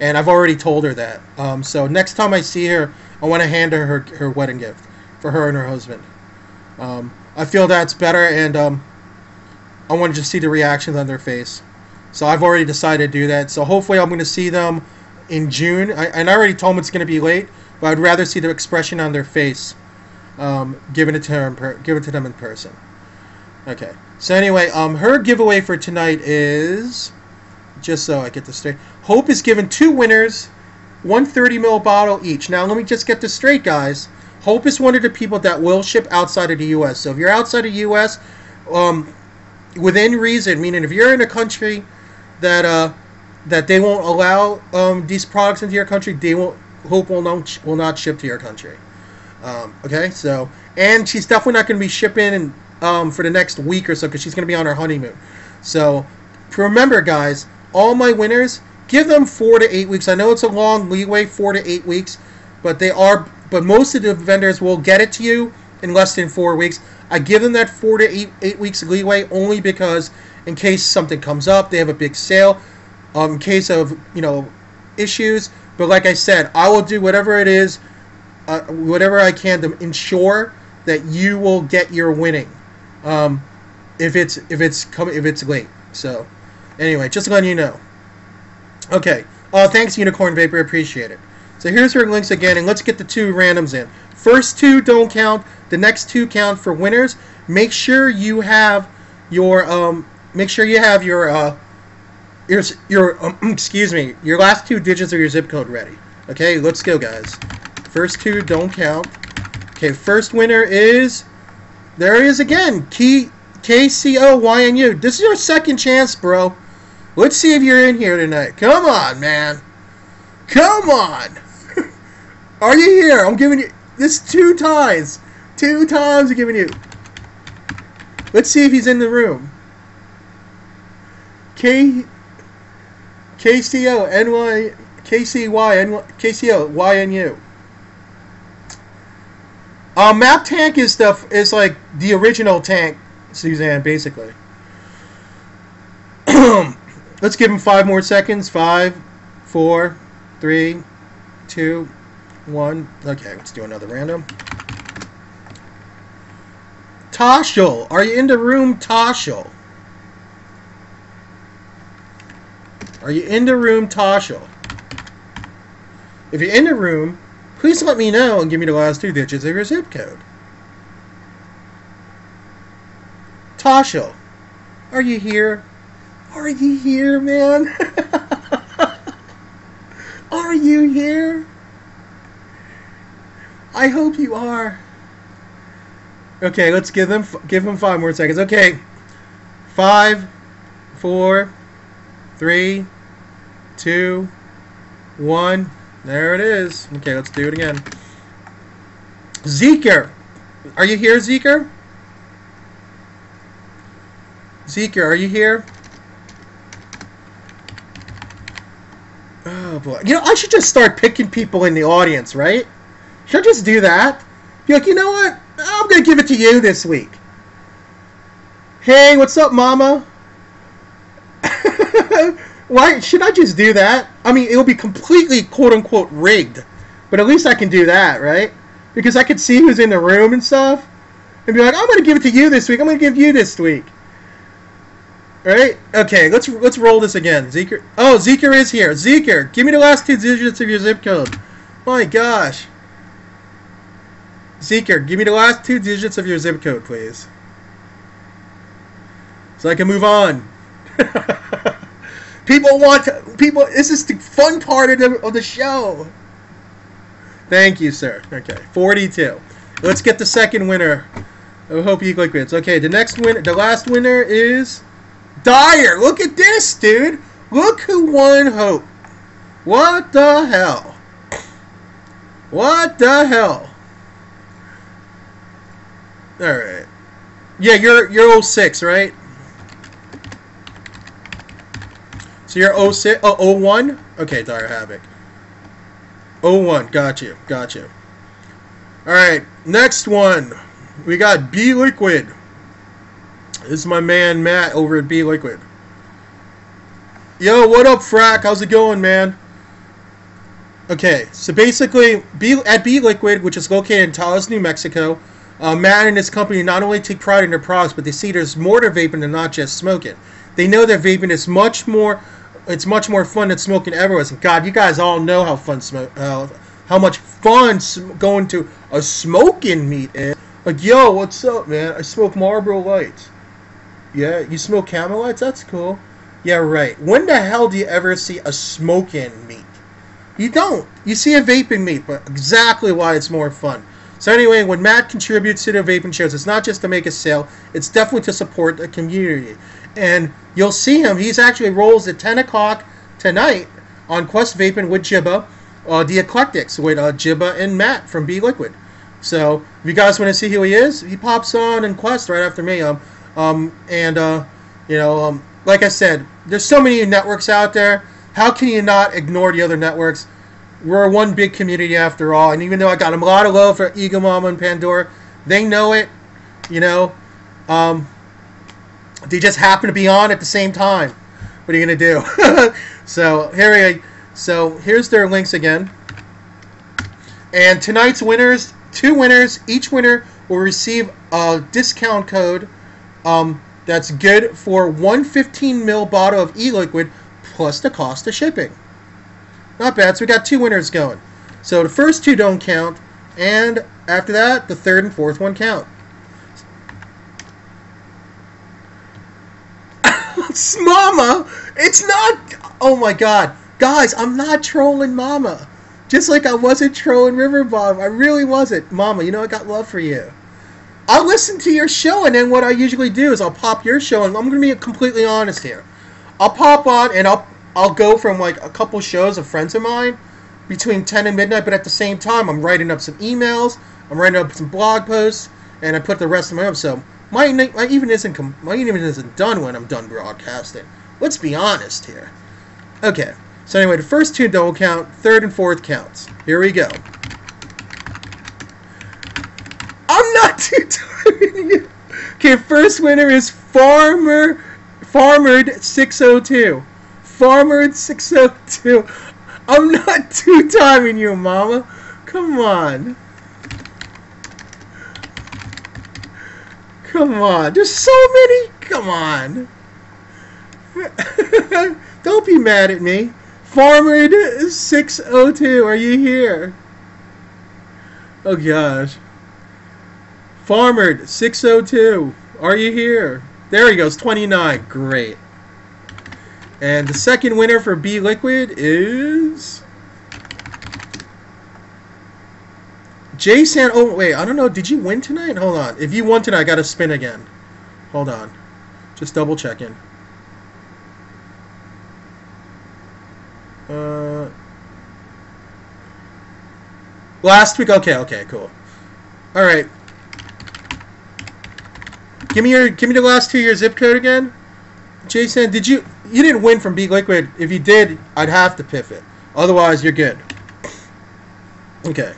and I've already told her that. So next time I see her, I want to hand her her wedding gift for her and her husband. I feel that's better, and I want to just see the reactions on their face. So I've already decided to do that. So hopefully I'm going to see them in June. And I already told them it's going to be late, but I'd rather see the expression on their face, giving it to them in person. Okay. So anyway, her giveaway for tonight is, just so I get this straight, Hope is giving 2 winners 130 ml bottle each. Now let me just get this straight, guys. Hope is one of the people that will ship outside of the U.S. So if you're outside of the U.S., within reason, meaning if you're in a country that they won't allow these products into your country, Hope will not ship to your country. Okay, so, and she's definitely not going to be shipping for the next week or so, because she's going to be on her honeymoon. So remember, guys, all my winners, give them 4 to 8 weeks. I know it's a long leeway, 4 to 8 weeks, but most of the vendors will get it to you in less than 4 weeks. I give them that 4 to 8 weeks leeway only because in case something comes up, they have a big sale, in case of, issues. But like I said, I will do whatever it is, whatever I can to ensure that you will get your winning, if it's late. So anyway, just letting you know. Okay. Thanks, Unicorn Vapor. Appreciate it. So here's her links again, and let's get the 2 randoms in. First 2 don't count. The next 2 count for winners. Make sure you have your excuse me, your last 2 digits of your zip code ready. Okay, let's go, guys. First 2 don't count. Okay, first winner is, there he is again, KCOYNU. This is your second chance, bro. Let's see if you're in here tonight. Come on, man. Come on. Are you here? I'm giving you this 2 times. 2 times I'm giving you. Let's see if he's in the room. KCOYNU. Map tank is like the original tank, Suzanne, basically. Let's give him 5 more seconds. 5, 4, 3, 2, 1. Okay, let's do another random. Toshel, are you in the room, Toshel? Are you in the room, Toshel? If you're in the room, please let me know and give me the last 2 digits of your zip code. Toshel, are you here? Are you here, man? Are you here? I hope you are. Okay, let's give him 5 more seconds. Okay, 5, 4, 3, 2, 1. There it is. Okay, let's do it again. Zeker, are you here, Zeker? Zeker, are you here? Oh boy, you know, I should just start picking people in the audience, right? Should I just do that? Be like, you know what? I'm gonna give it to you this week. Hey, what's up, Mama? Why should I just do that? I mean, it'll be completely quote-unquote rigged, but at least I can do that, right? Because I can see who's in the room and stuff, and be like, I'm gonna give it to you this week. I'm gonna give you this week. Right? Okay, let's roll this again. Zeker. Oh, Zeker is here. Zeker, give me the last 2 digits of your zip code. My gosh. Zeker, give me the last 2 digits of your zip code, please. So I can move on. People, this is the fun part of the show. Thank you, sir. Okay, 42. Let's get the second winner of Hope Eliquids. Okay, the last winner is Dyer. Look at this, dude. Look who won Hope. What the hell? What the hell? Alright. Yeah, you're 06, right? So you're 06, 01? Okay, Dire Havoc. 01, got you. Alright, next one. We got B Liquid. This is my man Matt over at B Liquid. Yo, what up, Frack? How's it going, man? Okay, so basically, at B Liquid, which is located in Taos, New Mexico, Matt and his company not only take pride in their products, but they see there's more to vaping than not just smoking. They know that vaping is much more fun than smoking ever was. And God, you guys all know how much fun going to a smoking meet is. Like, yo, what's up, man? I smoke Marlboro Lights. Yeah, you smoke Camel Lights? That's cool. Yeah, right. When the hell do you ever see a smoking meet? You don't. You see a vaping meet, but exactly why it's more fun. So anyway, when Matt contributes to the vaping shows, it's not just to make a sale, it's definitely to support the community. And you'll see him, he's actually rolls at 10 o'clock tonight on Quest Vaping with Jibba, the Eclectics with Jibba and Matt from B Liquid. So if you guys want to see who he is, he pops on in Quest right after me. Like I said, there's so many networks out there. How can you not ignore the other networks? We're one big community after all, and even though I got a lot of love for Eagle Mama and Pandora, they know it, you know. They just happen to be on at the same time. What are you gonna do? So here's their links again. And tonight's winners, 2 winners, each winner will receive a discount code that's good for 1 15ml bottle of e-liquid plus the cost of shipping. Not bad. So we got 2 winners going. So the first 2 don't count, and after that, the third and fourth one count. It's Mama! It's not... Oh my god. Guys, I'm not trolling Mama. Just like I wasn't trolling Riverbottom. I really wasn't. Mama, you know I got love for you. I'll listen to your show, and then what I usually do is I'll pop your show, and I'm going to be completely honest here. I'll pop on, and I'll go from like a couple shows of friends of mine between 10 and midnight, but at the same time, I'm writing up some emails, I'm writing up some blog posts, and I put the rest of my up. So my evening isn't done when I'm done broadcasting. Let's be honest here. Okay, so anyway, the first 2 don't count, third and fourth counts. Here we go. two-timing you. Okay, first winner is Farmered 602. Farmered 602. I'm not two-timing you, mama. Come on. Come on. There's so many. Come on. Don't be mad at me. Farmered 602, are you here? Oh gosh. Farmered 602, are you here? There he goes, 29. Great. And the second winner for B Liquid is Jason. Oh wait, I don't know. Did you win tonight? Hold on. If you won tonight, I gotta spin again. Hold on. Just double checking. Last week. Okay, cool. All right. Give me the last 2 year zip code again. Jason, you didn't win from B Liquid. If you did, I'd have to piff it. Otherwise, you're good. Okay.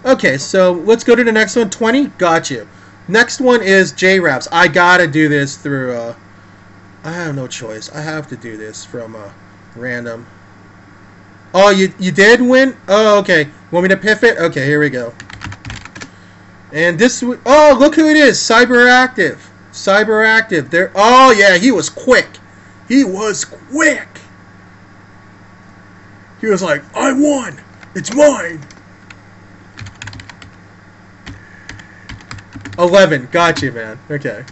Okay, so let's go to the next one. 20. Got you. Next one is J-Raps. I gotta do this through. I have no choice. I have to do this from random. Oh, you did win? Oh, okay. Want me to piff it? Okay, here we go. And this. Oh, look who it is. Cyberactive. Cyberactive. There. Oh yeah, he was quick. He was quick. He was like, I won. It's mine. 11. Got you, man. Okay.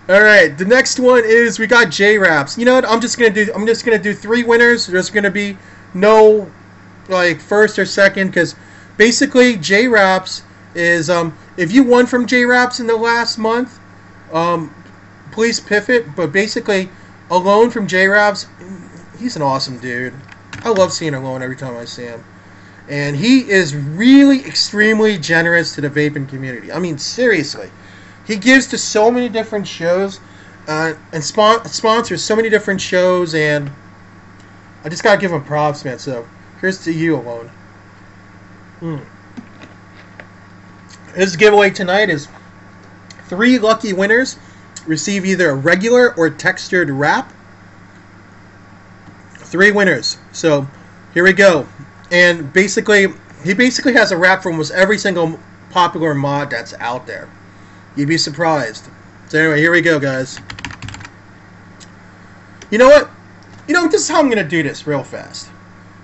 All right. The next one is we got J-Raps. You know what? I'm just gonna do 3 winners. There's gonna be no like first or second because basically J-Raps is if you won from J-Raps in the last month, please piff it. But basically, Alone from J-Raps, he's an awesome dude. I love seeing Alone every time I see him. And he is really extremely generous to the vaping community. I mean, seriously. He gives to so many different shows and sponsors so many different shows. And I just got to give him props, man. So, here's to you, Alone. His giveaway tonight is 3 lucky winners receive either a regular or textured wrap. 3 winners. So, here we go. And he basically has a wrap for almost every single popular mod that's out there. You'd be surprised. So anyway, here we go, guys. You know what? This is how I'm going to do this real fast.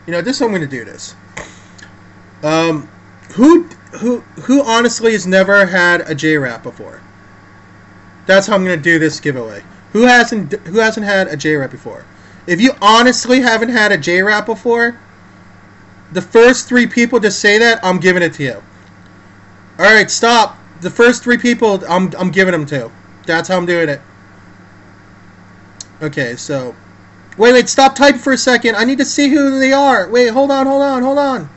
This is how I'm going to do this. Who honestly has never had a J-Wrap before? That's how I'm going to do this giveaway. Who hasn't had a J-Wrap before? If you honestly haven't had a J-Wrap before, the first 3 people to say that, I'm giving it to you. All right, stop. The first 3 people, I'm giving them to. That's how I'm doing it. Okay, so wait, stop typing for a second. I need to see who they are. Wait, hold on.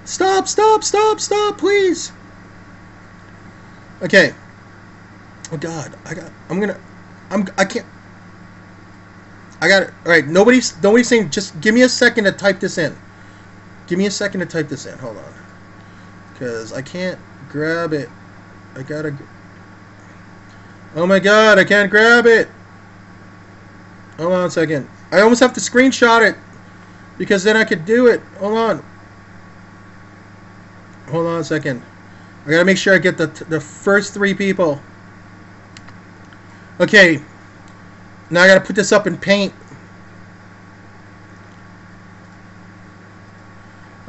Stop, please. Okay. Oh God, I can't. I got it. All right, nobody's saying. Just give me a second to type this in. Hold on, because I can't grab it. I gotta. Oh my God, I can't grab it. Hold on a second. I almost have to screenshot it because then I could do it. Hold on a second. I gotta make sure I get the first 3 people. Okay. Now I gotta put this up in Paint.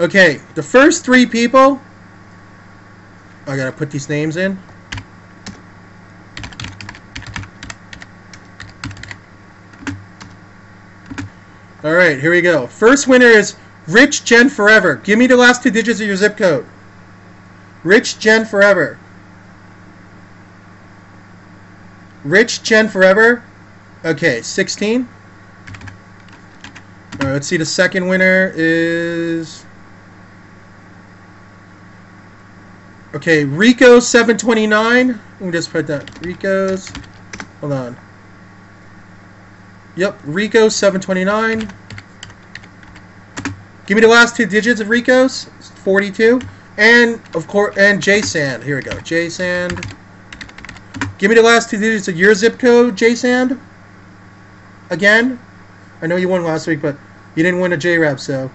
Okay, the first 3 people. I gotta put these names in. Alright, here we go. First winner is Rich Gen Forever. Give me the last 2 digits of your zip code. Rich Gen Forever. Rich Gen Forever. Okay, 16. Alright, let's see. The second winner is... Okay, Rico 729. Let me just put that. Rico's. Hold on. Yep, Rico 729. Give me the last 2 digits of Rico's. 42. And of course, and J Sand. Here we go. J Sand. Give me the last 2 digits of your zip code, J Sand. Again. I know you won last week, but you didn't win a J-Rap, so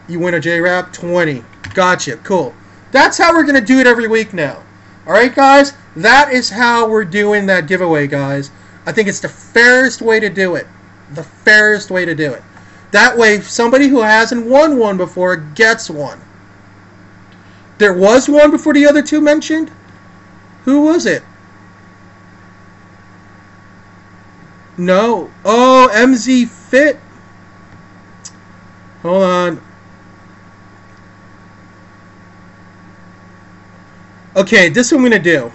you win a J-Rap 20. Gotcha. Cool. That's how we're gonna do it every week now. All right, guys. That is how we're doing that giveaway, guys. I think it's the fairest way to do it. The fairest way to do it. That way, somebody who hasn't won one before gets one. There was one before the other two mentioned? Who was it? No. Oh, MZ Fit. Hold on. Okay, this is what I'm going to do.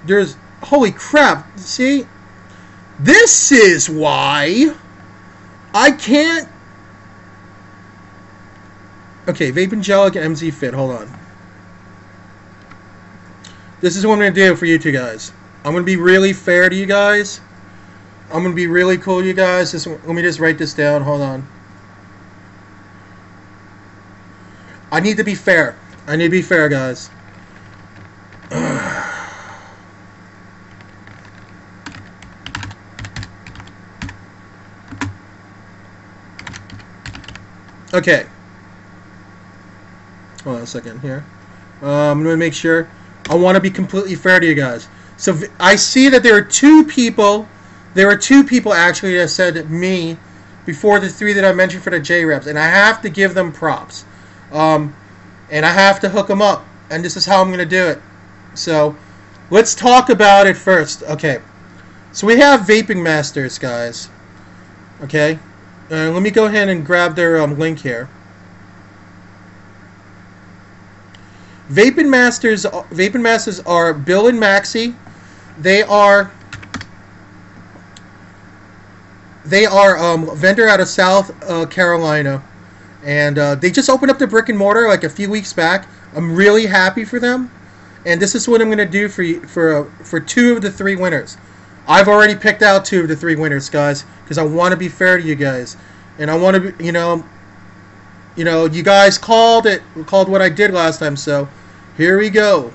There's... Holy crap. See? This is why I can't... Okay, Vape Angelic and MZ Fit. Hold on. This is what I'm going to do for you two guys. I'm going to be really fair to you guys. I'm going to be really cool to you guys. Let me just write this down. Hold on. I need to be fair. I need to be fair, guys. Okay. Hold on a second here. I'm going to make sure. I want to be completely fair to you guys. So I see that there are two people. There were two people actually that said me before the three that I mentioned for the J-Reps. And I have to give them props. And I have to hook them up. And this is how I'm going to do it. So let's talk about it first. Okay. So we have Vaping Masters, guys. Okay. Let me go ahead and grab their link here. Vaping Masters are Bill and Maxie. They are a vendor out of South Carolina, and they just opened up the brick and mortar like a few weeks back. I'm really happy for them, and this is what I'm going to do for you, for 2 of the 3 winners. I've already picked out 2 of the 3 winners, guys, because I want to be fair to you guys, and I want to be, you know, you guys called what I did last time, so here we go.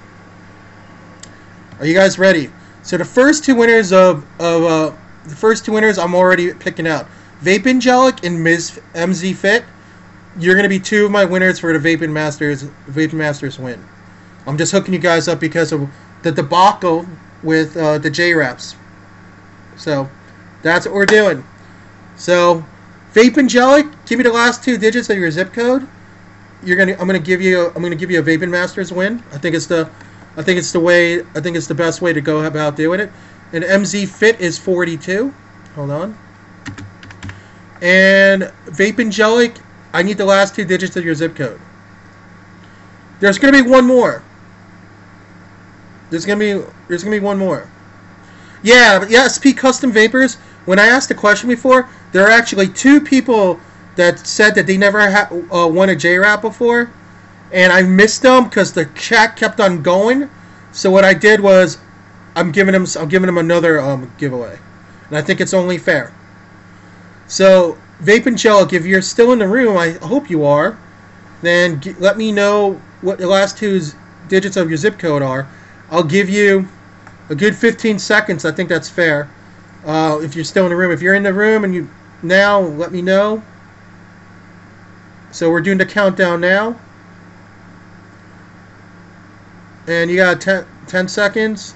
Are you guys ready? So the first 2 winners I'm already picking out. Vape Angelic and MZ Fit. You're gonna be 2 of my winners for the Vaping Masters win. I'm just hooking you guys up because of the debacle with the J-Raps. So that's what we're doing. So Vape Angelic, give me the last 2 digits of your zip code. I'm gonna give you a Vaping Masters win. I think it's the best way to go about doing it. And MZ Fit is 42. Hold on. And Vape Angelic, I need the last 2 digits of your zip code. There's gonna be one more. There's gonna be one more. Yeah, SP Custom Vapors. When I asked the question before, there are actually 2 people that said that they never won a J-Rap before, and I missed them because the chat kept on going. So what I did was, I'm giving them another giveaway, and I think it's only fair. So Vape Angelic, if you're still in the room, I hope you are, then let me know what the last 2 digits of your zip code are. I'll give you a good 15 seconds. I think that's fair. If you're still in the room. If you're in the room and you now, let me know. So we're doing the countdown now. And you got 10 seconds.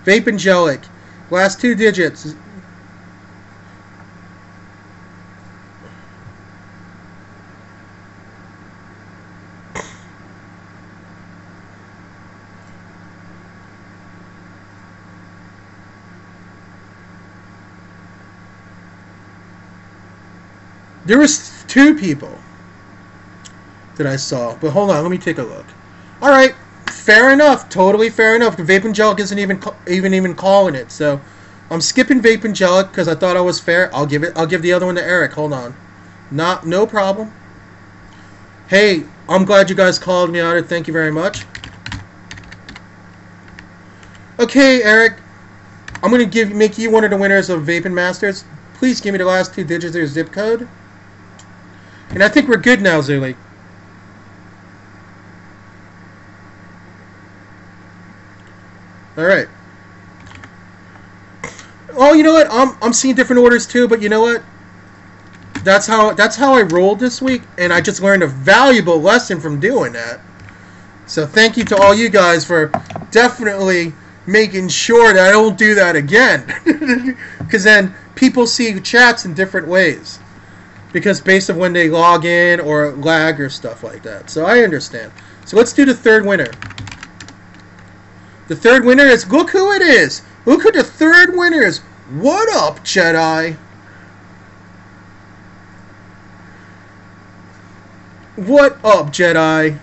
Vape Angelic. Last 2 digits. There was 2 people that I saw, but hold on, let me take a look. All right, fair enough, totally fair enough. Vape Angelic isn't even calling it, so I'm skipping Vape Angelic because I thought I was fair. I'll give the other one to Eric. Hold on, no problem. Hey, I'm glad you guys called me on it. Thank you very much. Okay, Eric, I'm gonna make you one of the winners of Vaping Masters. Please give me the last 2 digits of your zip code. And I think we're good now, Zuli. All right. Oh, you know what? I'm seeing different orders too, but you know what? That's how I rolled this week, and I just learned a valuable lesson from doing that. So thank you to all you guys for definitely making sure that I don't do that again. Because then people see chats in different ways. Because based on when they log in or lag or stuff like that. So I understand. So let's do the third winner. The third winner is, look who it is. Look who the third winner is. What up, Jedi? What up, Jedi?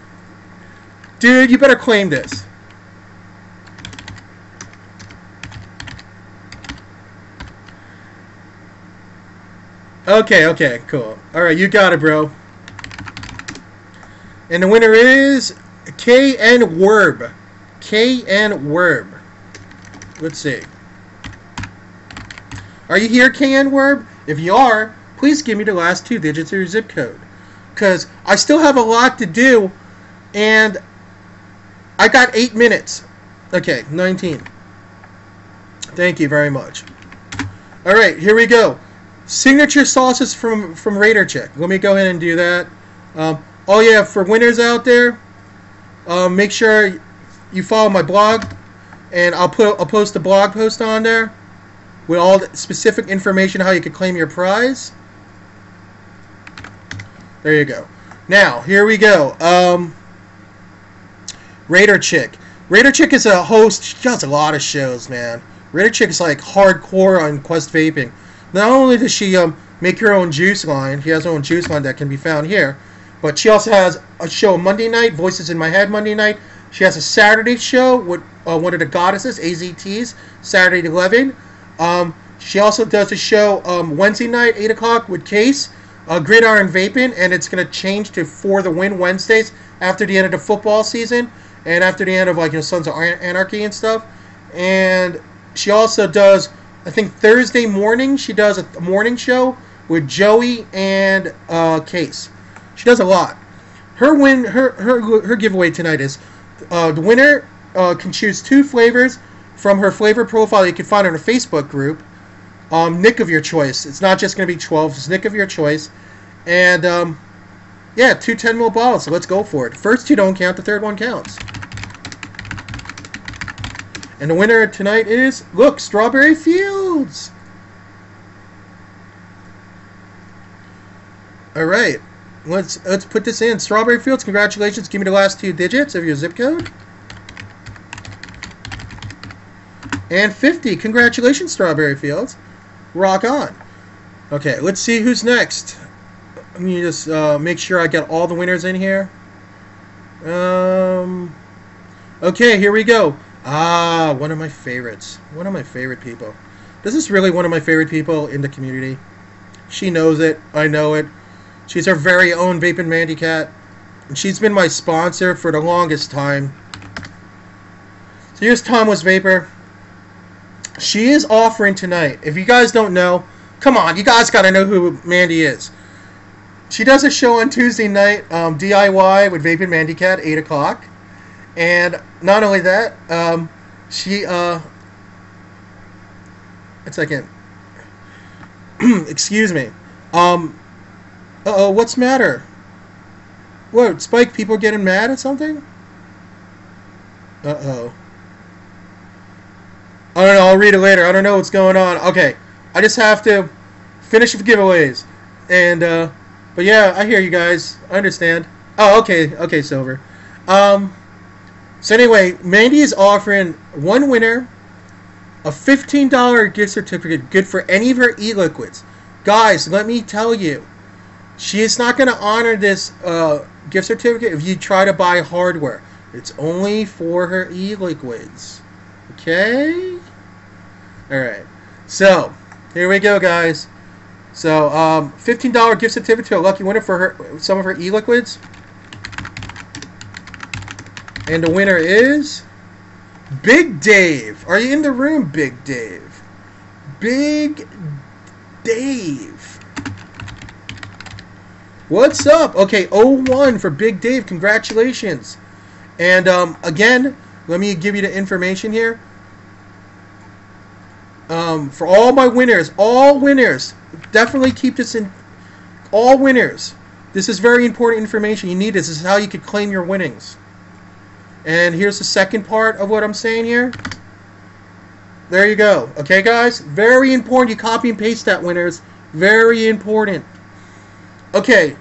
Dude, you better claim this. Okay, cool. Alright, you got it, bro. And the winner is KN Werb. KN Werb. Let's see. Are you here, KN Werb? If you are, please give me the last 2 digits of your zip code. Because I still have a lot to do, and I got 8 minutes. Okay, 19. Thank you very much. Alright, here we go. Signature sauces from Raider Chick. Let me go ahead and do that. Oh yeah, for winners out there, make sure you follow my blog, and I'll post a blog post on there with all the specific information how you can claim your prize. There you go. Now, here we go. Raider Chick. Raider Chick is a host. She does a lot of shows, man. Raider Chick is like hardcore on Quest Vaping. Not only does she make her own juice line, she has her own juice line that can be found here, but she also has a show Monday night, Voices in My Head Monday night. She has a Saturday show with one of the goddesses, AZTs, Saturday at 11. She also does a show Wednesday night, 8 o'clock with Case, Gridiron Vaping, and it's going to change to For the Win Wednesdays after the end of the football season and after the end of Sons of Anarchy and stuff. And she also does, I think Thursday morning, she does a morning show with Joey and Case. She does a lot. Her giveaway tonight is the winner can choose 2 flavors from her flavor profile. You can find her in a Facebook group. Nick of your choice. It's not just going to be 12. It's Nick of your choice. And yeah, 2 10ml bottles. So let's go for it. The first 2 don't count. The third one counts. And the winner tonight is, look, Strawberry Fields. All right, let's put this in. Strawberry Fields, congratulations. Give me the last 2 digits of your zip code. And 50. Congratulations, Strawberry Fields. Rock on. Okay, let's see who's next. Let me just make sure I get all the winners in here. Okay, here we go. One of my favorites. One of my favorite people. This is really one of my favorite people in the community. She knows it. I know it. She's our very own Vapin' Mandy Cat. And she's been my sponsor for the longest time. So here's Thomas Vapor. She is offering tonight. If you guys don't know, come on, you guys gotta know who Mandy is. She does a show on Tuesday night, DIY with Vapin' Mandy Cat, 8 o'clock. And not only that, she, a second. Excuse me. Uh-oh, what's the matter? What, Spike, people getting mad at something? Uh-oh. I don't know, I'll read it later. I don't know what's going on. Okay, I just have to finish the giveaways. And, but yeah, I hear you guys. I understand. Oh, okay, Silver. So anyway, Mandy is offering one winner a $15 gift certificate good for any of her e-liquids. Guys, let me tell you, she is not going to honor this gift certificate if you try to buy hardware. It's only for her e-liquids. Okay? Alright. So, here we go, guys. So, $15 gift certificate to a lucky winner for her, some of her e-liquids. And the winner is Big Dave. Are you in the room, Big Dave? Big Dave. What's up? Okay, 01 for Big Dave. Congratulations. And again, let me give you the information here. for all my winners, definitely keep this in. All winners, this is very important information. You need this. This is how you could claim your winnings. And here's the second part of what I'm saying here. There you go. Okay, guys? Very important. You copy and paste that, winners. Very important. Okay.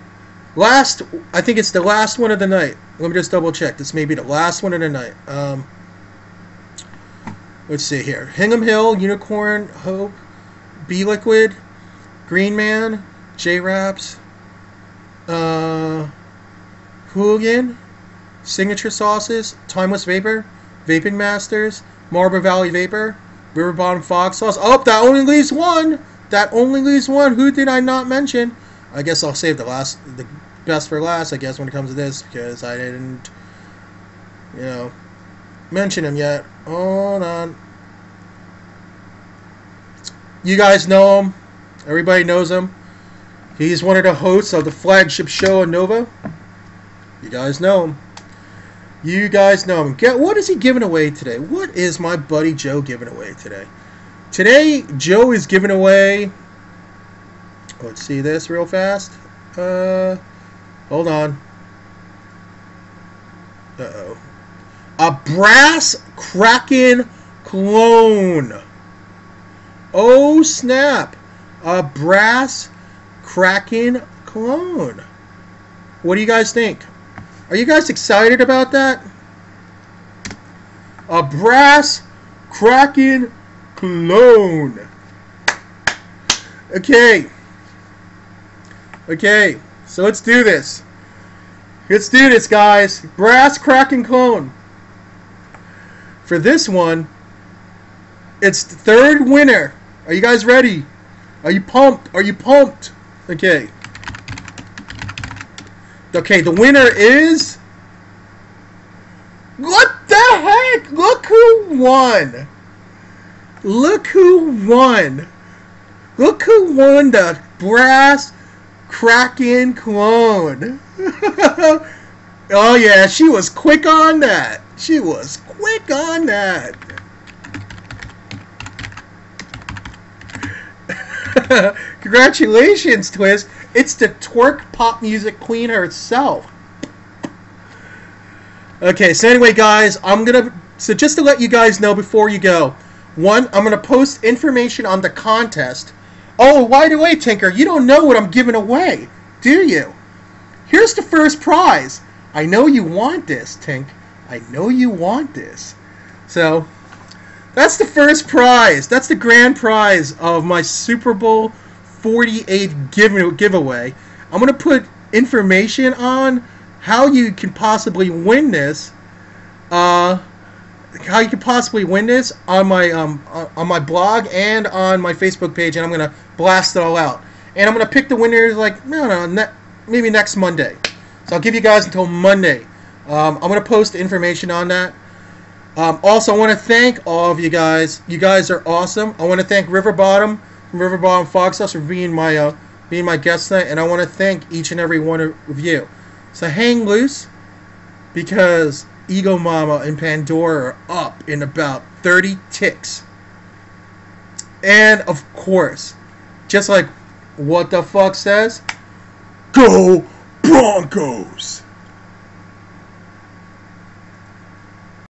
Last, I think it's the last one of the night. Let me just double check. This may be the last one of the night. Let's see here. Hingham Hill, Unicorn, Hope, B-Liquid, Green Man, J-Raps, Hooligan, Signature Sauces, Timeless Vapor, Vaping Masters, Marble Valley Vapor, Riverbottom Fox Sauce. Oh, that only leaves one. That only leaves one. Who did I not mention? I guess I'll save the best for last, I guess, when it comes to this, because I didn't, mention him yet. Hold on. You guys know him. Everybody knows him. He's one of the hosts of the flagship show on Nova. You guys know him. You guys know him. What is he giving away today? What is my buddy Joe giving away today? Today, Joe is giving away... Let's see this real fast. Hold on. Uh-oh. A Brass Kraken clone. Oh, snap. A Brass Kraken clone. What do you guys think? Are you guys excited about that? A Brass Kraken clone. Okay. Okay, so let's do this. Let's do this, guys. Brass Kraken clone. For this one, it's the third winner. Are you guys ready? Are you pumped? Are you pumped? Okay. Okay, the winner is... What the heck? Look who won. Look who won. Look who won the Brass Kraken clone. Oh yeah, she was quick on that. She was quick on that. Congratulations, Twist. It's the twerk pop music queen herself. Okay, so anyway, guys, so just to let you guys know before you go, one, I'm gonna post information on the contest. Oh, by the way, Tinker, you don't know what I'm giving away, do you? Here's the first prize. I know you want this, Tink. I know you want this. So, that's the first prize. That's the grand prize of my Super Bowl 48 giveaway. I'm going to put information on how you can possibly win this. How you can possibly win this on my blog and on my Facebook page, and I'm going to blast it all out. And I'm going to pick the winners maybe next Monday. So I'll give you guys until Monday. I'm going to post information on that. Also, I want to thank all of you guys. You guys are awesome. I want to thank Riverbottom Fox House for being my guest tonight, and I want to thank each and every one of you. So hang loose, because Ego Mama and Pandora are up in about 30 ticks. And of course, just like what the fuck says, go Broncos!